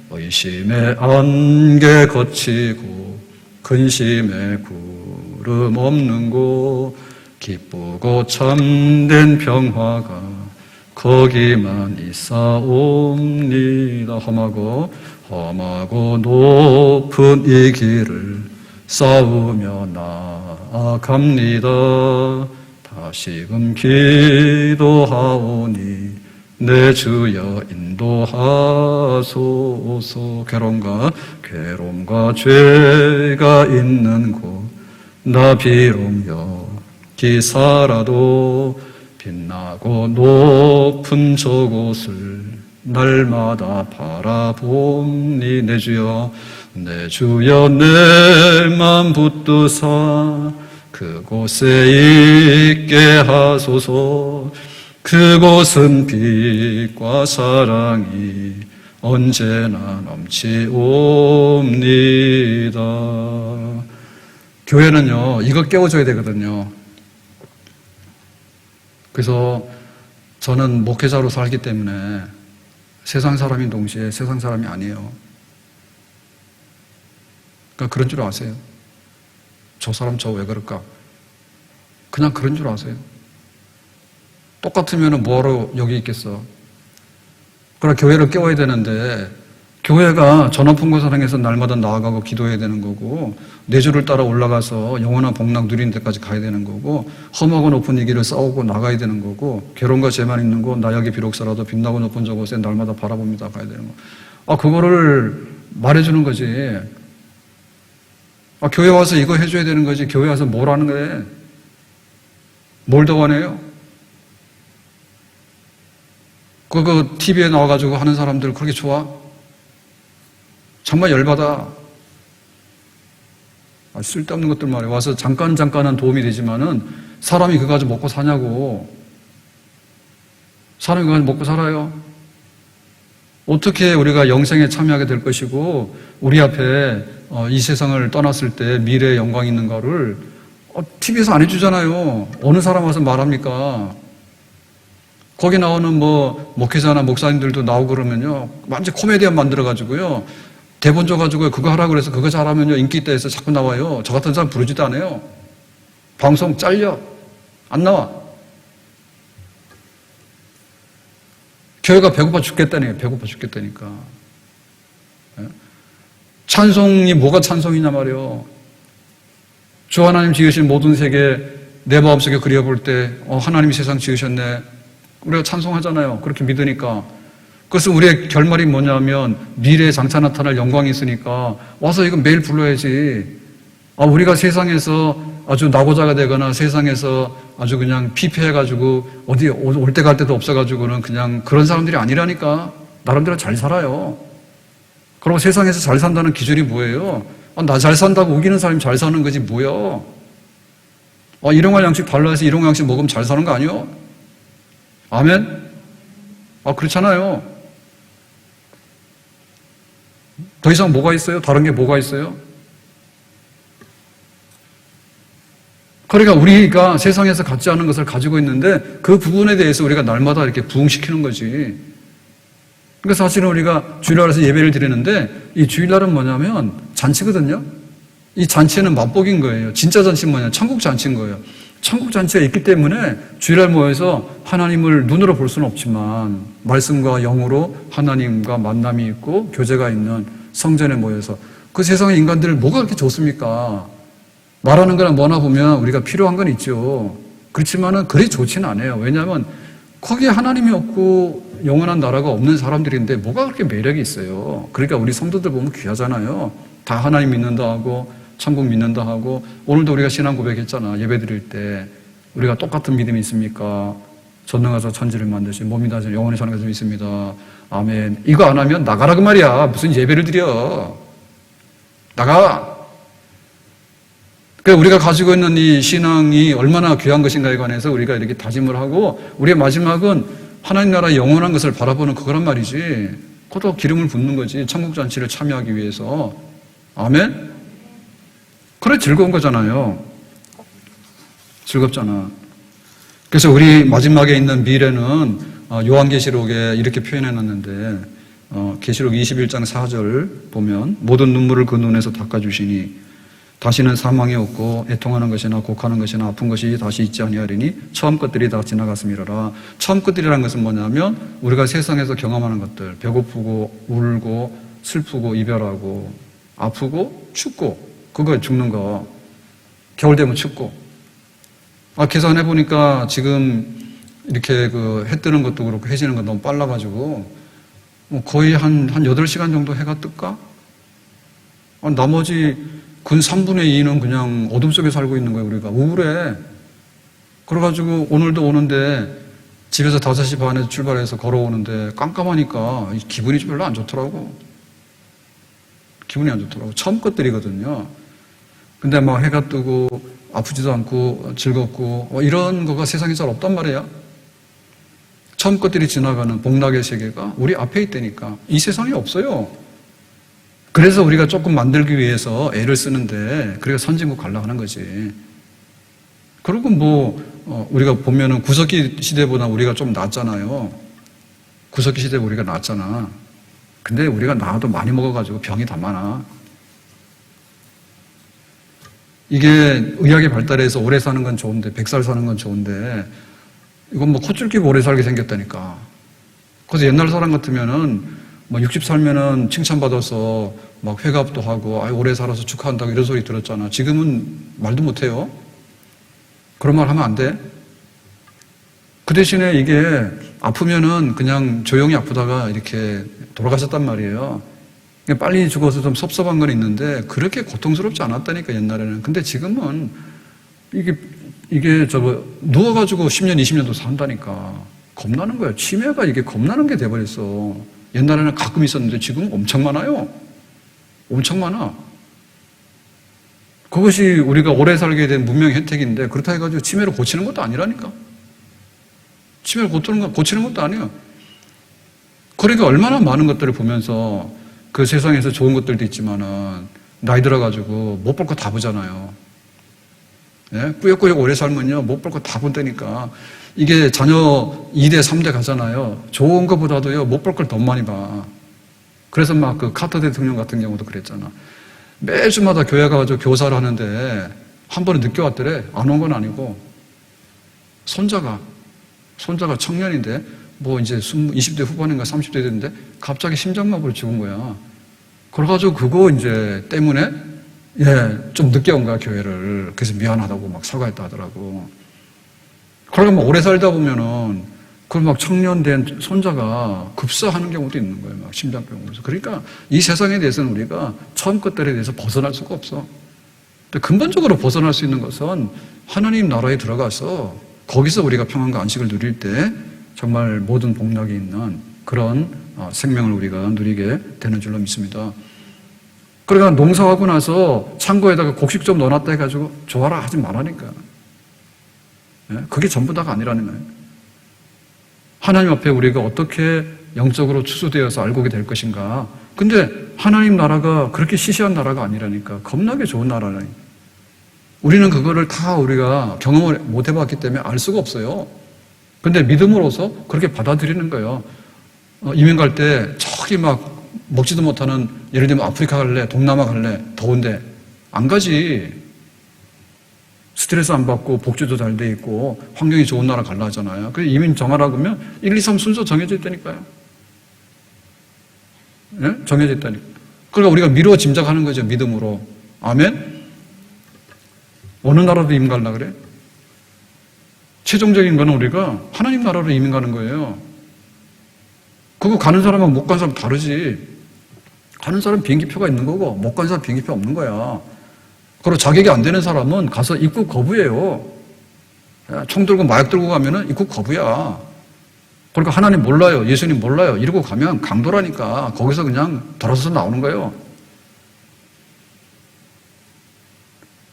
의심의 안개 거치고 근심의 구름 없는 곳 기쁘고 참된 평화가 거기만 있사옵니다. 험하고 높은 이 길을 싸우며 나아갑니다. 다시금 기도하오니 내 주여 인도하소서. 괴로움과 죄가 있는 곳 나 비록 여기 살아도 빛나고 높은 저곳을 날마다 바라보니 내 주여 내 맘 붙드사 그곳에 있게 하소서. 그곳은 빛과 사랑이 언제나 넘치옵니다. 교회는요, 이거 깨워줘야 되거든요. 그래서 저는 목회자로 살기 때문에 세상 사람인 동시에 세상 사람이 아니에요. 그러니까 그런 줄 아세요. 저 사람 저 왜 그럴까? 그냥 그런 줄 아세요. 똑같으면 뭐하러 여기 있겠어. 그러나 교회를 깨워야 되는데 교회가 저 높은 곳을 향해서 날마다 나아가고 기도해야 되는 거고 내 주를 따라 올라가서 영원한 복락 누리는 데까지 가야 되는 거고 험하고 높은 이 길을 싸우고 나가야 되는 거고 괴로움과 죄만 있는 곳 나 여기 비록 살아도 빛나고 높은 저곳에 날마다 바라봅니다 가야 되는 거. 그거를 말해주는 거지. 교회 와서 이거 해줘야 되는 거지. 교회 와서 뭘 하는 거예요? 뭘 더 원해요? 그 TV에 나와가지고 하는 사람들 그렇게 좋아? 정말 열받아. 쓸데없는 것들 말이야. 와서 잠깐은 도움이 되지만은 사람이 그거 가지고 먹고 사냐고. 사람이 그거 가지고 먹고 살아요. 어떻게 우리가 영생에 참여하게 될 것이고 우리 앞에 이 세상을 떠났을 때 미래의 영광이 있는가를 TV에서 안 해주잖아요. 어느 사람 와서 말합니까? 거기 나오는 목회자나 목사님들도 나오고 그러면요. 완전 코미디언 만들어가지고요. 대본 줘가지고 그거 하라고 그래서 그거 잘하면요. 인기 있다 해서 자꾸 나와요. 저 같은 사람 부르지도 않아요. 방송 잘려. 안 나와. 교회가 배고파 죽겠다니까. 배고파 죽겠다니까. 찬송이 뭐가 찬송이냐 말이요. 주 하나님 지으신 모든 세계 내 마음속에 그려볼 때 하나님이 세상 지으셨네. 우리가 찬송하잖아요. 그렇게 믿으니까. 그것은 우리의 결말이 뭐냐면 미래에 장차 나타날 영광이 있으니까 와서 이거 매일 불러야지. 우리가 세상에서 아주 낙오자가 되거나 세상에서 아주 그냥 피폐해가지고 어디 올 때 갈 데도 없어가지고는 그냥 그런 사람들이 아니라니까. 나름대로 잘 살아요. 그리고 세상에서 잘 산다는 기준이 뭐예요? 나 잘 산다고 우기는 사람이 잘 사는 거지 뭐요? 일용할 양식 달라 해서 일용할 양식 먹으면 잘 사는 거 아니요? 아멘? 그렇잖아요. 더 이상 뭐가 있어요? 다른 게 뭐가 있어요? 그러니까 우리가 세상에서 갖지 않은 것을 가지고 있는데 그 부분에 대해서 우리가 날마다 이렇게 부응시키는 거지. 그러니까 사실은 우리가 주일날에서 예배를 드리는데 이 주일날은 뭐냐면 잔치거든요. 이 잔치는 맛복인 거예요. 진짜 잔치는 뭐냐? 천국 잔치인 거예요. 천국 잔치가 있기 때문에 주일날 모여서 하나님을 눈으로 볼 수는 없지만 말씀과 영으로 하나님과 만남이 있고 교제가 있는 성전에 모여서 그 세상의 인간들 뭐가 그렇게 좋습니까? 말하는 거나 뭐나 보면 우리가 필요한 건 있죠. 그렇지만은 그리 좋지는 않아요. 왜냐하면 거기에 하나님이 없고 영원한 나라가 없는 사람들인데 뭐가 그렇게 매력이 있어요. 그러니까 우리 성도들 보면 귀하잖아요. 다 하나님 믿는다 하고 천국 믿는다 하고 오늘도 우리가 신앙 고백했잖아. 예배 드릴 때 우리가 똑같은 믿음이 있습니까? 전능하사 천지를 만드신 몸이 다진 영원히 사는 것을 믿습니다. 아멘. 이거 안 하면 나가라 그 말이야. 무슨 예배를 드려. 나가. 그러니까 우리가 가지고 있는 이 신앙이 얼마나 귀한 것인가에 관해서 우리가 이렇게 다짐을 하고 우리의 마지막은 하나님 나라의 영원한 것을 바라보는 그거란 말이지. 그것도 기름을 붓는 거지. 천국잔치를 참여하기 위해서. 아멘? 그래 즐거운 거잖아요. 즐겁잖아. 그래서 우리 마지막에 있는 미래는 요한계시록에 이렇게 표현해놨는데 계시록 21장 4절 보면 모든 눈물을 그 눈에서 닦아주시니 다시는 사망이 없고 애통하는 것이나 곡하는 것이나 아픈 것이 다시 있지 아니하리니 처음 것들이 다 지나갔음이로라. 처음 것들이라는 것은 뭐냐면 우리가 세상에서 경험하는 것들, 배고프고 울고 슬프고 이별하고 아프고 춥고 그거 죽는 거. 겨울 되면 춥고. 계산해 보니까 지금 이렇게 해 뜨는 것도 그렇고 해지는 거 너무 빨라가지고 거의 한 8시간 정도 해가 뜰까? 나머지 근 3분의 2는 그냥 어둠 속에 살고 있는 거예요, 우리가. 우울해. 그래가지고 오늘도 오는데 집에서 5시 반에 출발해서 걸어오는데 깜깜하니까 기분이 별로 안 좋더라고. 기분이 안 좋더라고. 처음 것들이거든요. 근데 막 해가 뜨고 아프지도 않고 즐겁고 이런 거가 세상에 잘 없단 말이야. 처음 것들이 지나가는 복락의 세계가 우리 앞에 있다니까. 이 세상에 없어요. 그래서 우리가 조금 만들기 위해서 애를 쓰는데 그래서 선진국 가려고 하는 거지. 그리고 우리가 보면은 구석기 시대보다 우리가 좀 낫잖아요. 구석기 시대 우리가 낫잖아. 근데 우리가 나도 많이 먹어가지고 병이 다 많아. 이게 의학이 발달해서 오래 사는 건 좋은데 100살 사는 건 좋은데 이건 콧줄 끼고 오래 살게 생겼다니까. 그래서 옛날 사람 같으면은 60 살면은 칭찬받아서 막 회갑도 하고 오래 살아서 축하한다고 이런 소리 들었잖아. 지금은 말도 못해요. 그런 말 하면 안 돼. 그 대신에 이게 아프면은 그냥 조용히 아프다가 이렇게 돌아가셨단 말이에요. 빨리 죽어서 좀 섭섭한 건 있는데 그렇게 고통스럽지 않았다니까 옛날에는. 근데 지금은 이게 누워가지고 10년 20년도 산다니까. 겁나는 거야. 치매가 이게 겁나는 게 돼버렸어. 옛날에는 가끔 있었는데 지금 엄청 많아요. 엄청 많아. 그것이 우리가 오래 살게 된 문명의 혜택인데 그렇다 해가지고 치매를 고치는 것도 아니라니까. 치매를 고치는 것도 아니야. 그러니까 얼마나 많은 것들을 보면서 그 세상에서 좋은 것들도 있지만은 나이 들어가지고 못 볼 거 다 보잖아요. 예? 꾸역꾸역 오래 살면요 못 볼 거 다 본다니까. 이게 자녀 2대 3대 가잖아요. 좋은 것보다도요 못 볼 걸 더 많이 봐. 그래서 막 그 카터 대통령 같은 경우도 그랬잖아. 매주마다 교회 가가지고 교사를 하는데 한 번에 늦게 왔더래. 안 온 건 아니고 손자가 청년인데 뭐 이제 20대 후반인가 30대 됐는데 갑자기 심장마비로 죽은 거야. 그래가지고 그거 이제 때문에 좀 늦게 온 거야 교회를. 그래서 미안하다고 막 사과했다 하더라고. 그러니까 막 오래 살다 보면은 그 막 청년 된 손자가 급사하는 경우도 있는 거예요. 막 심장병으로. 그러니까 이 세상에 대해서는 우리가 처음 것들에 대해서 벗어날 수가 없어. 근데 근본적으로 벗어날 수 있는 것은 하나님 나라에 들어가서 거기서 우리가 평안과 안식을 누릴 때 정말 모든 복락이 있는 그런 생명을 우리가 누리게 되는 줄로 믿습니다. 그러니까 농사하고 나서 창고에다가 곡식 좀 넣어놨다 해가지고 좋아라 하지 말라니까. 그게 전부 다가 아니라는 거예요. 하나님 앞에 우리가 어떻게 영적으로 추수되어서 알고 될 것인가. 근데 하나님 나라가 그렇게 시시한 나라가 아니라니까. 겁나게 좋은 나라라니까. 우리는 그거를 다 우리가 경험을 못 해봤기 때문에 알 수가 없어요. 근데 믿음으로서 그렇게 받아들이는 거예요. 이민 갈 때 저기 막 먹지도 못하는 예를 들면 아프리카 갈래, 동남아 갈래, 더운데 안 가지. 스트레스 안 받고 복지도 잘 돼 있고 환경이 좋은 나라 갈라 하잖아요. 그래서 이민 정하라고 하면 1, 2, 3 순서 정해져 있다니까요. 네? 정해져 있다니까. 그러니까 우리가 미루어 짐작하는 거죠. 믿음으로. 아멘? 어느 나라도 이민 가려고 그래? 최종적인 거는 우리가 하나님 나라로 이민 가는 거예요. 그거 가는 사람하고 못 간 사람 다르지. 가는 사람 비행기표가 있는 거고 못 간 사람 비행기표 없는 거야. 그리고 자격이 안 되는 사람은 가서 입국 거부예요. 총 들고 마약 들고 가면은 입국 거부야. 그러니까 하나님 몰라요. 예수님 몰라요. 이러고 가면 강도라니까. 거기서 그냥 돌아서서 나오는 거예요.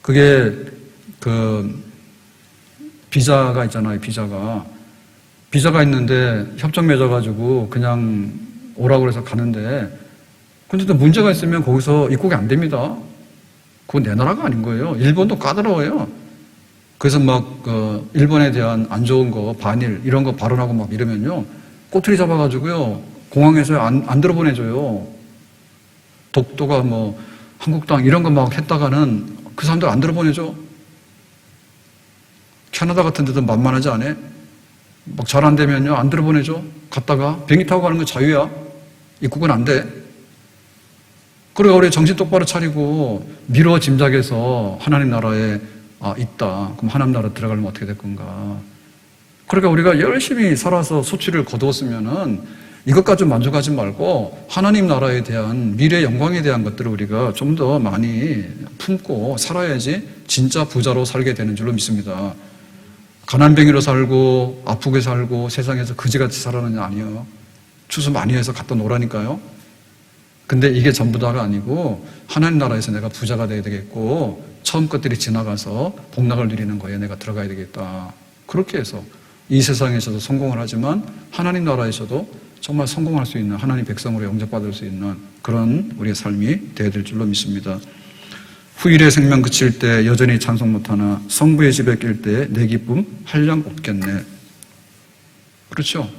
그게 그 비자가 있잖아요. 비자가 있는데 협정 맺어가지고 그냥 오라고 그래서 가는데 근데 또 문제가 있으면 거기서 입국이 안 됩니다. 그건 내 나라가 아닌 거예요. 일본도 까다로워요. 그래서 막 일본에 대한 안 좋은 거, 반일 이런 거 발언하고 막 이러면요. 꼬투리 잡아가지고요. 공항에서 안 들어보내줘요. 독도가 뭐 한국당 이런 거 막 했다가는 그 사람들 안 들어보내줘. 캐나다 같은 데도 만만하지 않아? 막 잘 안 되면요. 안 들어보내줘. 갔다가 비행기 타고 가는 건 자유야. 입국은 안 돼. 그러니까 우리 정신 똑바로 차리고 미루어 짐작해서 하나님 나라에 있다. 그럼 하나님 나라 들어가려면 어떻게 될 건가. 그러니까 우리가 열심히 살아서 소치를 거두었으면은 이것까지 만족하지 말고 하나님 나라에 대한 미래 영광에 대한 것들을 우리가 좀 더 많이 품고 살아야지 진짜 부자로 살게 되는 줄로 믿습니다. 가난뱅이로 살고 아프게 살고 세상에서 그지같이 살아는 아니에요. 추수 많이 해서 갖다 놓으라니까요. 근데 이게 전부 다가 아니고 하나님 나라에서 내가 부자가 돼야 되겠고 처음 것들이 지나가서 복락을 누리는 거에 내가 들어가야 되겠다. 그렇게 해서 이 세상에서도 성공을 하지만 하나님 나라에서도 정말 성공할 수 있는 하나님 백성으로 영접받을 수 있는 그런 우리의 삶이 되어야 될 줄로 믿습니다. 후일의 생명 그칠 때 여전히 찬송 못하나 성부의 집에 낄 때 내 기쁨 한량 없겠네. 그렇죠?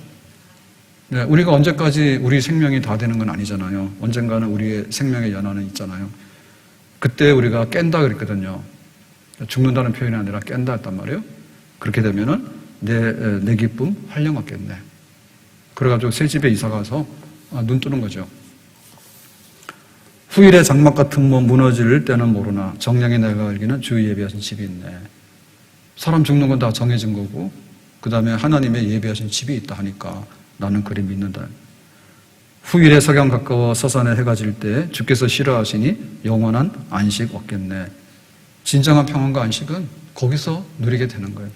네, 우리가 언제까지 우리 생명이 다 되는 건 아니잖아요. 언젠가는 우리의 생명의 연한은 있잖아요. 그때 우리가 깬다 그랬거든요. 죽는다는 표현이 아니라 깬다 했단 말이에요. 그렇게 되면은 내 기쁨 한량 없겠네. 그래가지고 새 집에 이사 가서 눈 뜨는 거죠. 후일의 장막 같은 몸 무너질 때는 모르나 정량의 내가 알기는 주 예비하신 집이 있네. 사람 죽는 건 다 정해진 거고 그 다음에 하나님의 예비하신 집이 있다 하니까 나는 그리 믿는다. 후일의 석양 가까워 서산에 해가 질 때 주께서 싫어하시니 영원한 안식 없겠네. 진정한 평안과 안식은 거기서 누리게 되는 거예요.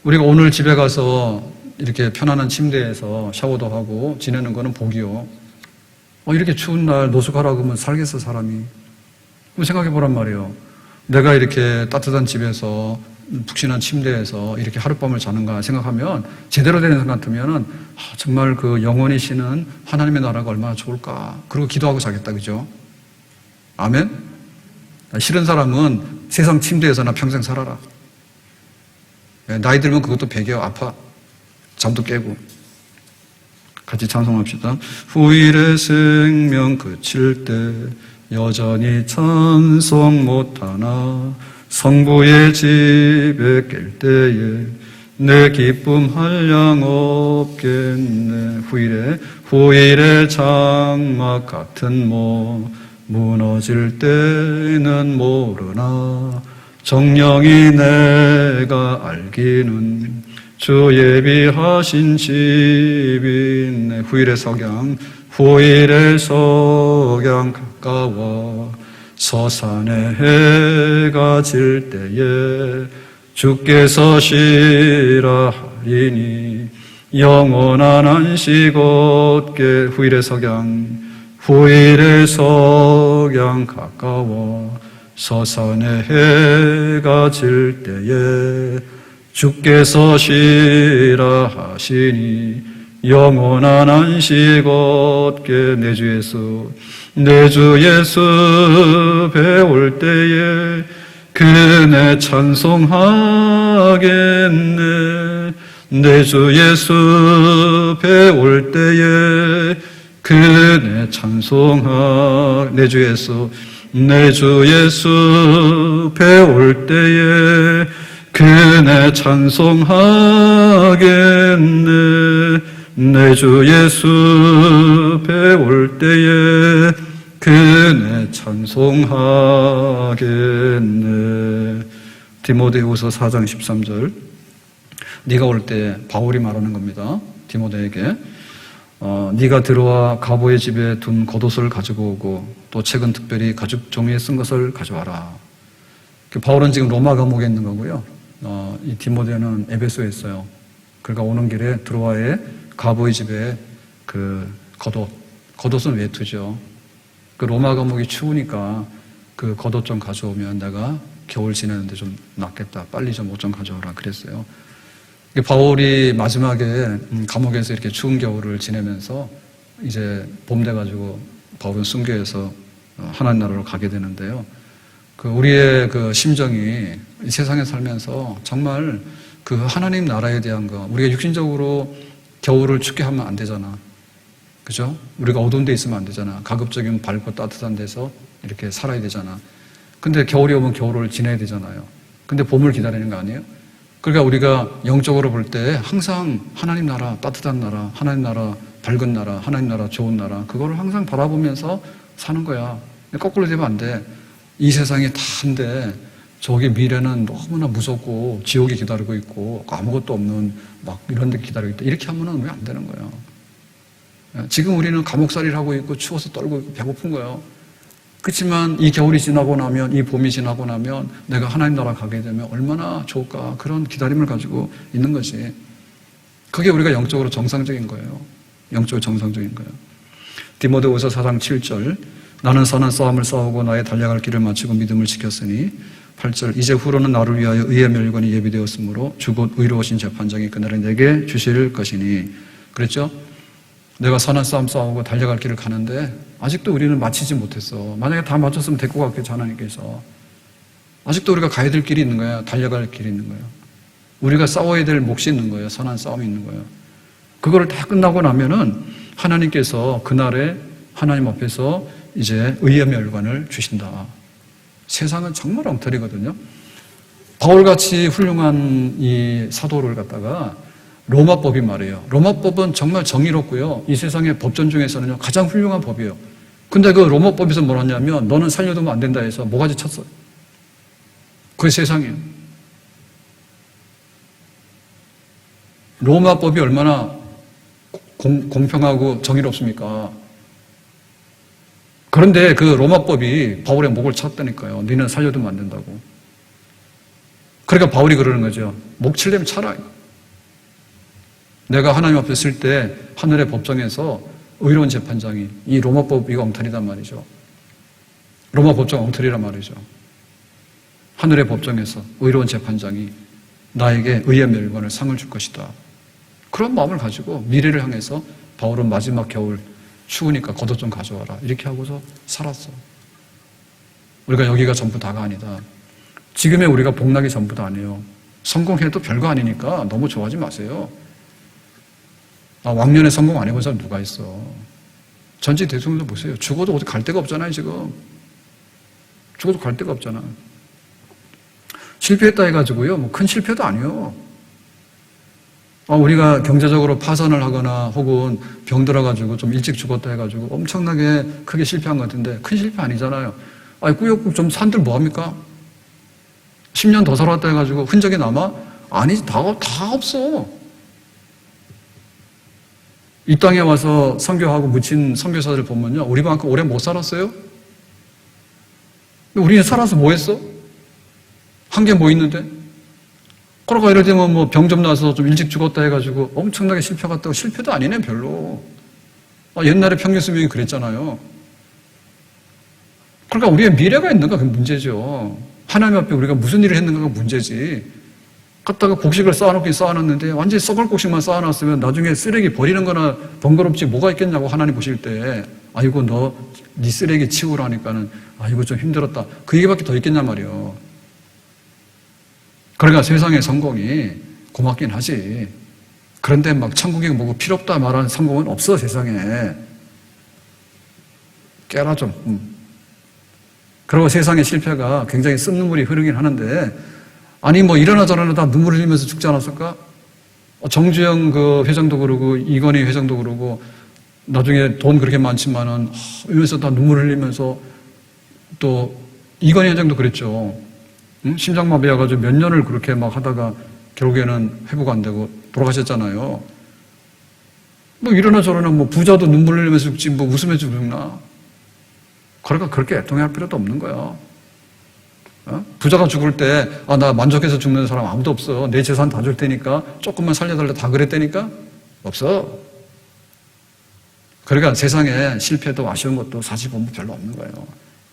우리가 오늘 집에 가서 이렇게 편안한 침대에서 샤워도 하고 지내는 거는 복이요. 이렇게 추운 날 노숙하라고 하면 살겠어, 사람이. 그럼 생각해 보란 말이에요. 내가 이렇게 따뜻한 집에서 푹신한 침대에서 이렇게 하룻밤을 자는가 생각하면 제대로 되는 생각 같으면은 정말 그 영원히 쉬는 하나님의 나라가 얼마나 좋을까. 그리고 기도하고 자겠다, 그죠? 아멘? 싫은 사람은 세상 침대에서나 평생 살아라. 나이 들면 그것도 배겨, 아파. 잠도 깨고. 같이 찬송합시다. 후일의 생명 그칠 때 여전히 찬송 못하나 성부의 집에 깰 때에 내 기쁨 한량 없겠네. 후일의 장막 같은 몸 무너질 때는 모르나 정령이 내가 알기는 주 예비하신 집이 있네. 후일의 석양 가까워 서산에 해가 질 때에 주께서 쉬라 하리니 영원한 안식 얻게. 후일의 석양 가까워 서산에 해가 질 때에 주께서 쉬라 하시니 영원한 안식 얻게. 내 주 예수 배울 때에 그네 찬송하겠네. 내 주 예수 배울 때에 그네 내 주 예수 배울 때에 그네 찬송하겠네. 내 주 예수 배울 때에 그네 찬송하겠네. 디모데후서 4장 13절. 네가 올 때 바울이 말하는 겁니다. 디모데에게 네가 들어와 가보의 집에 둔 겉옷을 가지고 오고 또 책은 특별히 가죽 종이에 쓴 것을 가져와라. 바울은 지금 로마 감옥에 있는 거고요. 이 디모데는 에베소에 있어요. 그러니까 오는 길에 드로아의 가보의 집에 그 겉옷은 외투죠. 그 로마 감옥이 추우니까 그 겉옷 좀 가져오면 내가 겨울 지내는데 좀 낫겠다. 빨리 좀 옷 좀 가져오라 그랬어요. 바울이 마지막에 감옥에서 이렇게 추운 겨울을 지내면서 이제 봄 돼가지고 바울은 순교해서 하나님 나라로 가게 되는데요. 우리의 그 심정이 이 세상에 살면서 정말 그 하나님 나라에 대한 거, 우리가 육신적으로 겨울을 춥게 하면 안 되잖아. 그죠? 우리가 어두운 데 있으면 안 되잖아. 가급적이면 밝고 따뜻한 데서 이렇게 살아야 되잖아. 근데 겨울이 오면 겨울을 지내야 되잖아요. 근데 봄을 기다리는 거 아니에요? 그러니까 우리가 영적으로 볼 때 항상 하나님 나라, 따뜻한 나라, 하나님 나라, 밝은 나라, 하나님 나라, 좋은 나라, 그거를 항상 바라보면서 사는 거야. 거꾸로 되면 안 돼. 이 세상이 다인데 저기 미래는 너무나 무섭고 지옥이 기다리고 있고 아무것도 없는 막 이런 데 기다리고 있다. 이렇게 하면은 왜 안 되는 거예요? 지금 우리는 감옥살이를 하고 있고 추워서 떨고 있고 배고픈 거예요. 그렇지만 이 겨울이 지나고 나면, 이 봄이 지나고 나면 내가 하나님 나라 가게 되면 얼마나 좋을까, 그런 기다림을 가지고 있는 거지. 그게 우리가 영적으로 정상적인 거예요. 영적으로 정상적인 거예요. 디모데후서 4장 7절. 나는 선한 싸움을 싸우고 나의 달려갈 길을 마치고 믿음을 지켰으니 8절. 이제 후로는 나를 위하여 의의 멸관이 예비되었으므로 주 곧 의로우신 재판장이 그날에 내게 주실 것이니. 그랬죠? 내가 선한 싸움 싸우고 달려갈 길을 가는데 아직도 우리는 마치지 못했어. 만약에 다 마쳤으면 데리고 갔겠지, 하나님께서. 아직도 우리가 가야 될 길이 있는 거야. 달려갈 길이 있는 거야. 우리가 싸워야 될 몫이 있는 거예요. 선한 싸움이 있는 거예요. 그거를 다 끝나고 나면은 하나님께서 그날에 하나님 앞에서 이제 의의 멸관을 주신다. 세상은 정말 엉터리거든요. 바울같이 훌륭한 이 사도를 갖다가 로마법이 말이에요. 로마법은 정말 정의롭고요. 이 세상의 법전 중에서는요, 가장 훌륭한 법이에요. 근데 그 로마법에서 뭘 하냐면, 너는 살려두면 안 된다 해서 모가지 쳤어요. 그게 세상이에요. 로마법이 얼마나 공평하고 정의롭습니까? 그런데 그 로마법이 바울의 목을 쳤다니까요. 너는 살려두면 안 된다고. 그러니까 바울이 그러는 거죠. 목 칠려면 차라. 내가 하나님 앞에 쓸 때 하늘의 법정에서 의로운 재판장이, 이 로마법 이거 엉터리단 말이죠. 로마 법정 엉터리란 말이죠. 하늘의 법정에서 의로운 재판장이 나에게 의의 멸관을 상을 줄 것이다. 그런 마음을 가지고 미래를 향해서 바울은 마지막 겨울 추우니까 겉옷 좀 가져와라 이렇게 하고서 살았어. 우리가 여기가 전부 다가 아니다. 지금의 우리가 복락이 전부도 아니에요. 성공해도 별거 아니니까 너무 좋아하지 마세요. 왕년에 성공 안 해본 사람 누가 있어. 전직 대통령도 보세요. 죽어도 어디 갈 데가 없잖아요 지금. 죽어도 갈 데가 없잖아. 실패했다 해가지고요 뭐 큰 실패도 아니에요. 우리가 경제적으로 파산을 하거나 혹은 병들어가지고 좀 일찍 죽었다 해가지고 엄청나게 크게 실패한 것 같은데 큰 실패 아니잖아요. 꾸역꾸역 좀 산들 뭐합니까? 10년 더 살았다 해가지고 흔적이 남아? 아니지, 다 없어. 이 땅에 와서 선교하고 묻힌 선교사들 보면요, 우리만큼 오래 못 살았어요? 우리는 살아서 뭐 했어? 한 게 뭐 있는데? 그러고 예를 들면 뭐 병 좀 나서 좀 일찍 죽었다 해가지고 엄청나게 실패 같다고 실패도 아니네, 별로. 옛날에 평균 수명이 그랬잖아요. 그러니까 우리의 미래가 있는가 그게 문제죠. 하나님 앞에 우리가 무슨 일을 했는가가 문제지. 갖다가 곡식을 쌓아놓긴 쌓아놨는데 완전히 썩을 곡식만 쌓아놨으면 나중에 쓰레기 버리는 거나 번거롭지 뭐가 있겠냐고 하나님 보실 때 아이고 너 네 쓰레기 치우라니까는 아이고 좀 힘들었다. 그 얘기밖에 더 있겠냐 말이요. 그러니까 세상의 성공이 고맙긴 하지. 그런데 막 천국이 뭐고 필요 없다 말하는 성공은 없어 세상에. 깨라 좀. 그리고 세상의 실패가 굉장히 쓴눈물이 흐르긴 하는데 아니 뭐 이러나 저러나 다 눈물 흘리면서 죽지 않았을까? 정주영 그 회장도 그러고 이건희 회장도 그러고 나중에 돈 그렇게 많지만은 이러면서 다 눈물 흘리면서 또 이건희 회장도 그랬죠. 심장마비 와가지고 몇 년을 그렇게 막 하다가 결국에는 회복 안 되고 돌아가셨잖아요. 뭐 이러나 저러나 뭐 부자도 눈물 흘리면서 죽지 뭐 웃으면서 죽나? 그러니까 그렇게 애통할 필요도 없는 거야. 부자가 죽을 때, 나 만족해서 죽는 사람 아무도 없어. 내 재산 다 줄 테니까, 조금만 살려달라 다 그랬다니까? 없어. 그러니까 세상에 실패도 아쉬운 것도 사실 보면 별로 없는 거예요.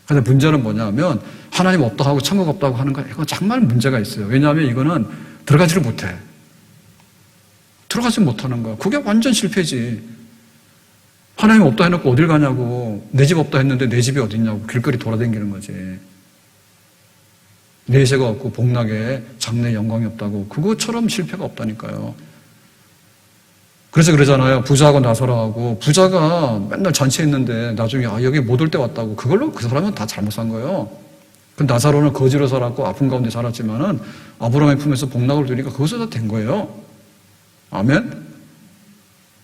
그런데 문제는 뭐냐면, 하나님 없다고 하고 천국 없다고 하는 거, 이거 정말 문제가 있어요. 왜냐하면 이거는 들어가지를 못해. 들어가지 못하는 거야. 그게 완전 실패지. 하나님 없다 해놓고 어딜 가냐고. 내 집 없다 했는데 내 집이 어딨냐고. 길거리 돌아다니는 거지. 내세가 없고 복락에 장래에 영광이 없다고. 그거처럼 실패가 없다니까요. 그래서 그러잖아요. 부자하고 나서라하고. 부자가 맨날 잔치했는데 나중에 여기 못 올 때 왔다고. 그걸로 그 사람은 다 잘못 산 거예요. 그 나사로는 거지로 살았고 아픈 가운데 살았지만은 아브라함의 품에서 복락을 누리니까 그것도 다 된 거예요. 아멘?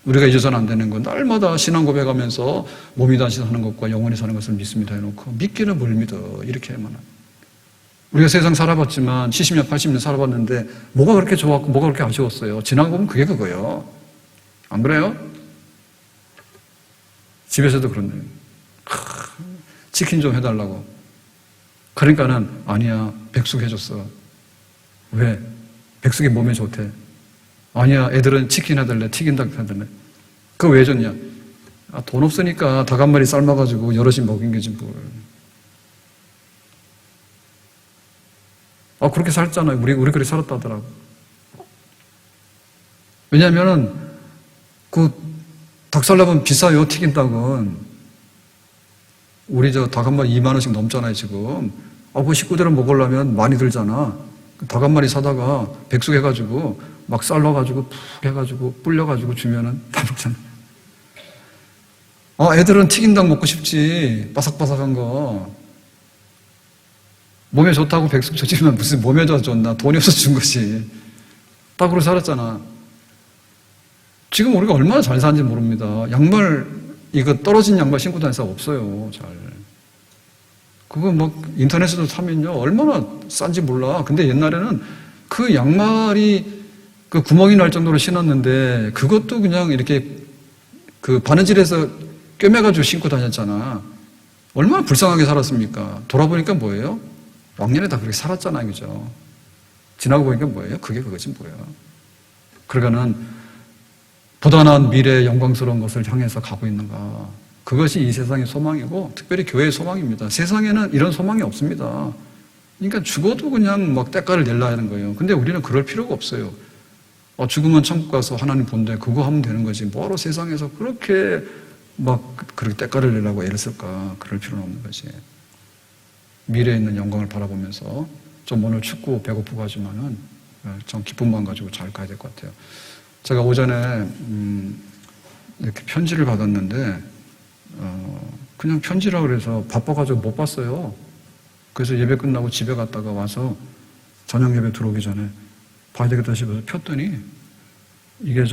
우리가 잊어서는 안 되는 건 날마다 신앙 고백하면서 몸이 다시 사는 것과 영원히 사는 것을 믿습니다 해놓고 믿기는 뭘 믿어 이렇게 해야만. 우리가 세상 살아봤지만 70년 80년 살아봤는데 뭐가 그렇게 좋았고 뭐가 그렇게 아쉬웠어요. 지나고 보면 그게 그거예요. 안 그래요? 집에서도 그런데 치킨 좀 해달라고. 그러니까는 아니야 백숙 해줬어. 왜? 백숙이 몸에 좋대. 아니야 애들은 치킨 해달래 튀긴닭 해달래. 그거 왜 줬냐? 돈 없으니까 닭 한 마리 삶아가지고 여럿이 먹인 게지 뭘. 그렇게 살았잖아요. 우리 그렇게 살았다 하더라고. 왜냐면은 닭 살려면 비싸요. 튀긴닭은. 우리 닭 한 마리 2만 원씩 넘잖아요 지금. 그 식구들은 먹으려면 많이 들잖아. 닭 한 마리 사다가 백숙 해가지고 막 삶아가지고 푹 해가지고 불려가지고 주면은 다 먹잖아. 애들은 튀긴닭 먹고 싶지. 바삭바삭한 거. 몸에 좋다고 백숙 줬지만 무슨 몸에 줬나. 돈이 없어서 준 것이. 닭으로 살았잖아. 지금 우리가 얼마나 잘 사는지 모릅니다. 양말, 이거 떨어진 양말 신고 다니는 사람 없어요. 잘. 그거 뭐 인터넷에도 사면요. 얼마나 싼지 몰라. 근데 옛날에는 그 양말이 그 구멍이 날 정도로 신었는데 그것도 그냥 이렇게 그 바느질해서 꿰매가지고 신고 다녔잖아. 얼마나 불쌍하게 살았습니까? 돌아보니까 뭐예요? 왕년에 다 그렇게 살았잖아요. 그죠? 지나고 보니까 뭐예요? 그게 그거지 뭐예요. 그러니까는 보다 나은 미래의 영광스러운 것을 향해서 가고 있는가. 그것이 이 세상의 소망이고 특별히 교회의 소망입니다. 세상에는 이런 소망이 없습니다. 그러니까 죽어도 그냥 막 때가를 내려는 거예요. 근데 우리는 그럴 필요가 없어요. 죽으면 천국 가서 하나님 본데 그거 하면 되는 거지. 뭐하러 세상에서 그렇게 막 그렇게 때가를 내려고 애를 쓸까. 그럴 필요는 없는 거지. 미래에 있는 영광을 바라보면서 좀 오늘 춥고 배고프고 하지만은 좀 기쁜 마음 가지고 잘 가야 될 것 같아요. 제가 오전에 이렇게 편지를 받았는데 그냥 편지라 그래서 바빠가지고 못 봤어요. 그래서 예배 끝나고 집에 갔다가 와서 저녁 예배 들어오기 전에 봐야 되겠다 싶어서 폈더니 이게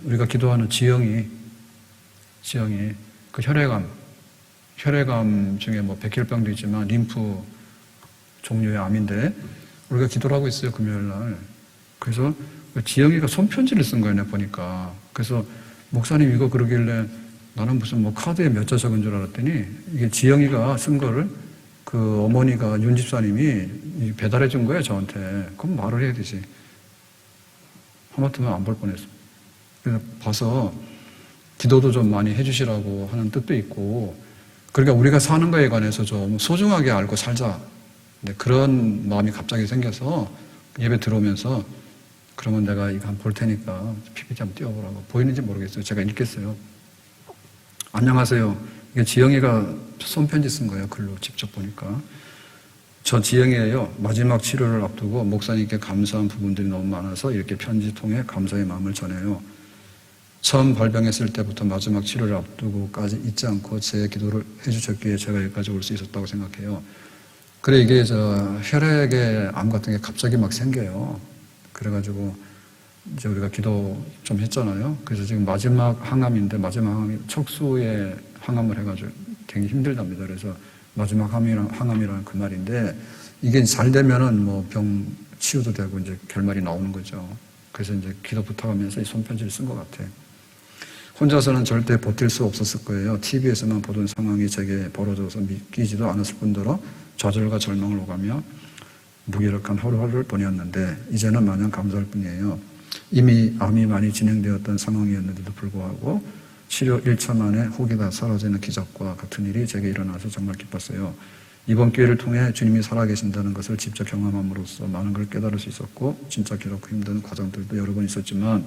우리가 기도하는 지영이 그 혈액암 중에 뭐 백혈병도 있지만 림프 종류의 암인데 우리가 기도를 하고 있어요, 금요일 날. 그래서 지영이가 손편지를 쓴 거예요, 내가 보니까. 그래서 목사님 이거 그러길래 나는 무슨 뭐 카드에 몇 자 적은 줄 알았더니 이게 지영이가 쓴 거를 그 어머니가 윤 집사님이 배달해 준 거예요, 저한테. 그럼 말을 해야 되지. 하마터면 안 볼 뻔했어. 그래서 봐서 기도도 좀 많이 해주시라고 하는 뜻도 있고, 그러니까 우리가 사는 거에 관해서 좀 소중하게 알고 살자. 그런 마음이 갑자기 생겨서 예배 들어오면서 그러면 내가 이거 한번 볼 테니까 PPT 한번 띄워보라고. 보이는지 모르겠어요. 제가 읽겠어요. 안녕하세요. 이게 지영이가 손편지 쓴 거예요. 글로 직접 보니까. 저 지영이에요. 마지막 치료를 앞두고 목사님께 감사한 부분들이 너무 많아서 이렇게 편지 통해 감사의 마음을 전해요. 처음 발병했을 때부터 마지막 치료를 앞두고까지 잊지 않고 제 기도를 해주셨기에 제가 여기까지 올 수 있었다고 생각해요. 그래, 이게 혈액의 암 같은 게 갑자기 막 생겨요. 그래가지고 이제 우리가 기도 좀 했잖아요. 그래서 지금 마지막 항암인데 마지막 항암이 척수에 항암을 해가지고 되게 힘들답니다. 그래서 마지막 항암이라는 그 말인데 이게 잘 되면은 뭐 병 치유도 되고 이제 결말이 나오는 거죠. 그래서 이제 기도 부탁하면서 이 손편지를 쓴 것 같아요. 혼자서는 절대 버틸 수 없었을 거예요. TV에서만 보던 상황이 제게 벌어져서 믿기지도 않았을 뿐더러 좌절과 절망을 오가며 무기력한 하루하루를 보냈는데 이제는 마냥 감사할 뿐이에요. 이미 암이 많이 진행되었던 상황이었는데도 불구하고 치료 1차 만에 혹이 다 사라지는 기적과 같은 일이 제게 일어나서 정말 기뻤어요. 이번 기회를 통해 주님이 살아계신다는 것을 직접 경험함으로써 많은 걸 깨달을 수 있었고 진짜 괴롭고 힘든 과정들도 여러 번 있었지만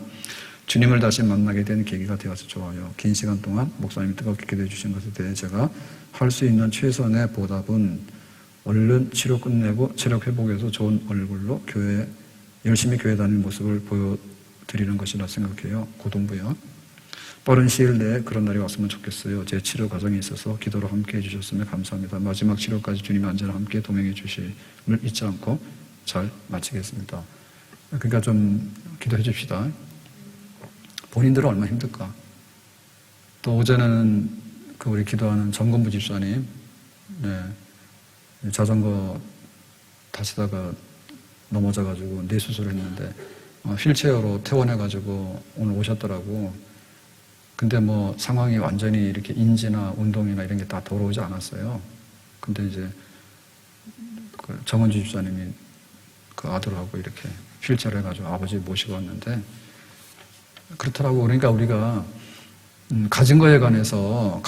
주님을 다시 만나게 된 계기가 되어서 좋아요. 긴 시간 동안 목사님이 뜨겁게 기도해 주신 것에 대해 제가 할 수 있는 최선의 보답은 얼른 치료 끝내고 체력 회복해서 좋은 얼굴로 열심히 교회 다니는 모습을 보여드리는 것이라 생각해요. 고동부요. 빠른 시일 내에 그런 날이 왔으면 좋겠어요. 제 치료 과정에 있어서 기도로 함께 해주셨으면 감사합니다. 마지막 치료까지 주님이 언제나 함께 동행해 주심을 잊지 않고 잘 마치겠습니다. 그러니까 좀 기도해 줍시다. 본인들은 얼마나 힘들까. 또 어제는 우리 기도하는 정건부 집사님, 자전거 타시다가 넘어져가지고 뇌 수술을 했는데 휠체어로 퇴원해가지고 오늘 오셨더라고. 근데 뭐 상황이 완전히 이렇게 인지나 운동이나 이런 게 다 돌아오지 않았어요. 근데 이제 그 정은주 집사님이 그 아들하고 이렇게 휠체어를 해가지고 아버지 모시고 왔는데 그렇더라고. 그러니까 우리가 가진 거에 관해서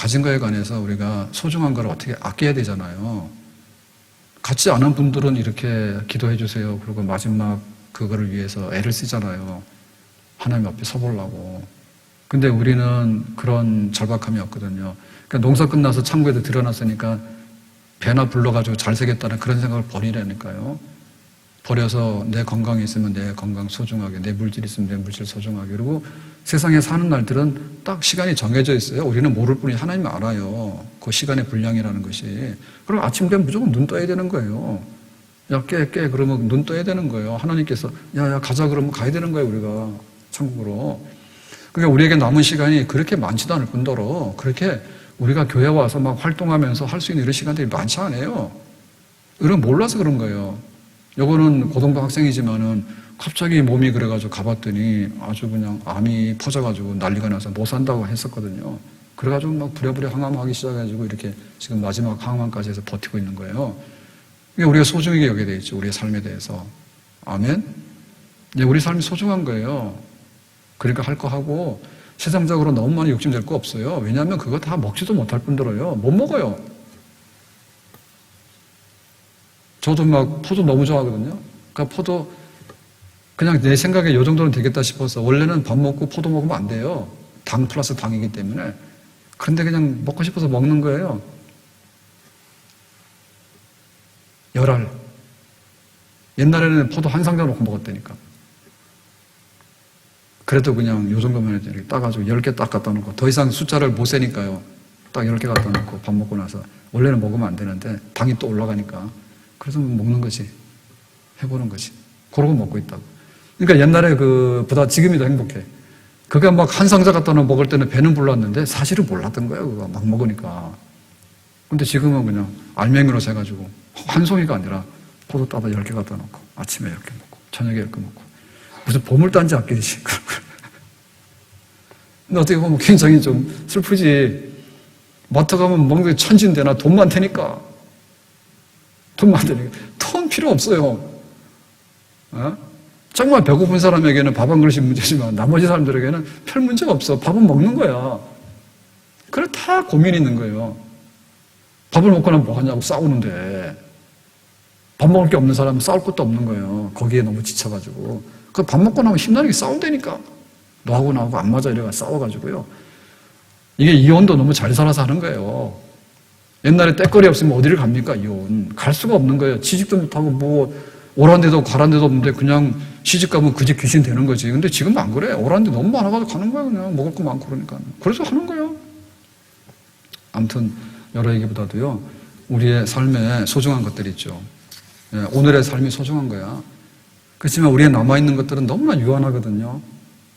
우리가 소중한 걸 어떻게 아껴야 되잖아요. 갖지 않은 분들은 이렇게 기도해 주세요. 그리고 마지막 그거를 위해서 애를 쓰잖아요. 하나님 앞에 서보려고. 근데 우리는 그런 절박함이 없거든요. 그러니까 농사 끝나서 창고에도 들여놨으니까 배나 불러가지고 잘 살겠다는 그런 생각을 버리라니까요. 버려서 내 건강이 있으면 내 건강 소중하게, 내 물질 있으면 내 물질 소중하게. 그리고 세상에 사는 날들은 딱 시간이 정해져 있어요. 우리는 모를 뿐이 하나님이 알아요. 그 시간의 분량이라는 것이. 그럼 아침 되면 무조건 눈 떠야 되는 거예요. 야, 깨. 그러면 눈 떠야 되는 거예요. 하나님께서 야, 가자 그러면 가야 되는 거예요. 우리가 천국으로. 그러니까 우리에게 남은 시간이 그렇게 많지도 않을 뿐더러 그렇게 우리가 교회 와서 막 활동하면서 할 수 있는 이런 시간들이 많지 않아요. 이런 몰라서 그런 거예요. 요거는 고등부 학생이지만은 갑자기 몸이 그래가지고 가봤더니 아주 그냥 암이 퍼져가지고 난리가 나서 못 산다고 했었거든요. 그래가지고 막 부랴부랴 항암하기 시작해가지고 이렇게 지금 마지막 항암까지 해서 버티고 있는 거예요. 이게 우리가 소중하게 여겨야 되겠죠. 우리의 삶에 대해서. 아멘? 우리 삶이 소중한 거예요. 그러니까 할 거 하고 세상적으로 너무 많이 욕심낼 거 없어요. 왜냐하면 그거 다 먹지도 못할 뿐더러요. 못 먹어요. 저도 막 포도 너무 좋아하거든요. 그러니까 포도 그냥 내 생각에 이 정도는 되겠다 싶어서 원래는 밥 먹고 포도 먹으면 안 돼요. 당 플러스 당이기 때문에. 그런데 그냥 먹고 싶어서 먹는 거예요. 열알. 옛날에는 포도 한 상자 놓고 먹었다니까. 그래도 그냥 요 정도만 해도 이렇게 따가지고 10개 딱 갖다 놓고 더 이상 숫자를 못 세니까요. 딱 10개 갖다 놓고 밥 먹고 나서 원래는 먹으면 안 되는데 당이 또 올라가니까 그래서 먹는 거지. 해보는 거지. 그러고 먹고 있다고. 그러니까 옛날에 그보다 지금이 더 행복해. 그게 막 한 상자 갖다 놓고 먹을 때는 배는 불렀는데 사실은 몰랐던 거예요. 그거 막 먹으니까. 근데 지금은 그냥 알맹이로 세가지고 한 송이가 아니라 포도 따다 10개 갖다 놓고 아침에 10개 먹고 저녁에 10개 먹고 무슨 보물단지 아끼듯이. 근데 어떻게 보면 굉장히 좀 슬프지. 마트 가면 먹는 게 천진데 나 돈 많다니까. 돈 많다니까. 돈 필요 없어요. 어? 정말 배고픈 사람에게는 밥 한 그릇이 문제지만 나머지 사람들에게는 별 문제가 없어. 밥은 먹는 거야. 그래 다 고민이 있는 거예요. 밥을 먹고 나면 뭐 하냐고 싸우는데 밥 먹을 게 없는 사람은 싸울 것도 없는 거예요. 거기에 너무 지쳐가지고. 그 밥 먹고 나면 힘나게 싸운다니까. 너하고 나하고 안 맞아 이래가 싸워가지고요. 이게 이혼도 너무 잘 살아서 하는 거예요. 옛날에 때거리 없으면 어디를 갑니까? 이혼. 갈 수가 없는 거예요. 취직도 못하고 뭐 오란 데도 가란 데도 없는데 그냥 시집 가면 그 집 귀신 되는 거지. 근데 지금 안 그래. 오란 데 너무 많아가지고 가는 거야. 그냥 먹을 거 많고 그러니까. 그래서 하는 거예요. 아무튼 여러 얘기보다도요. 우리의 삶에 소중한 것들이 있죠. 오늘의 삶이 소중한 거야. 그렇지만 우리의 남아있는 것들은 너무나 유한하거든요.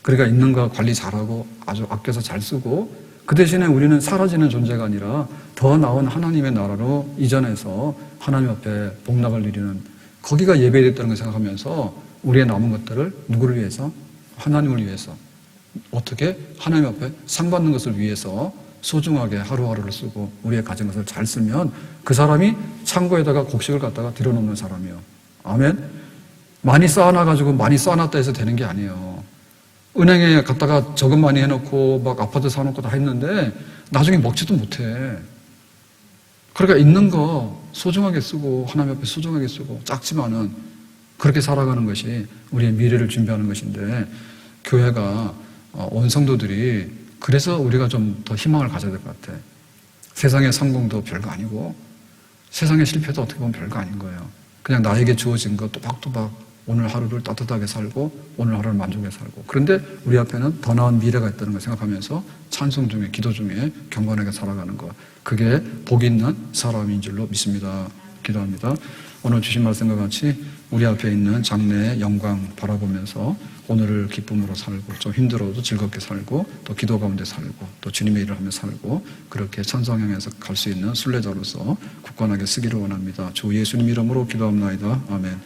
그러니까 있는 거 관리 잘하고 아주 아껴서 잘 쓰고 그 대신에 우리는 사라지는 존재가 아니라 더 나은 하나님의 나라로 이전해서 하나님 앞에 복락을 누리는 거기가 예배됐다는 걸 생각하면서 우리의 남은 것들을 누구를 위해서? 하나님을 위해서. 어떻게? 하나님 앞에 상 받는 것을 위해서 소중하게 하루하루를 쓰고 우리의 가진 것을 잘 쓰면 그 사람이 창고에다가 곡식을 갖다가 들여놓는 사람이요. 아멘? 많이 쌓아놔가지고 많이 쌓아놨다 해서 되는 게 아니에요. 은행에 갖다가 저금 많이 해놓고 막 아파트 사놓고 다 했는데 나중에 먹지도 못해. 그러니까 있는 거 소중하게 쓰고 하나님 앞에 소중하게 쓰고 작지만은 그렇게 살아가는 것이 우리의 미래를 준비하는 것인데 교회가 온 성도들이 그래서 우리가 좀 더 희망을 가져야 될 것 같아. 세상의 성공도 별거 아니고 세상의 실패도 어떻게 보면 별거 아닌 거예요. 그냥 나에게 주어진 거 또박또박 오늘 하루를 따뜻하게 살고 오늘 하루를 만족하게 살고 그런데 우리 앞에는 더 나은 미래가 있다는 걸 생각하면서 찬송 중에 기도 중에 경건하게 살아가는 것 그게 복 있는 사람인 줄로 믿습니다. 기도합니다. 오늘 주신 말씀과 같이 우리 앞에 있는 장래의 영광 바라보면서 오늘을 기쁨으로 살고 좀 힘들어도 즐겁게 살고 또 기도 가운데 살고 또 주님의 일을 하며 살고 그렇게 천성 향해서 갈 수 있는 순례자로서 굳건하게 쓰기를 원합니다. 주 예수님 이름으로 기도합나이다. 아멘.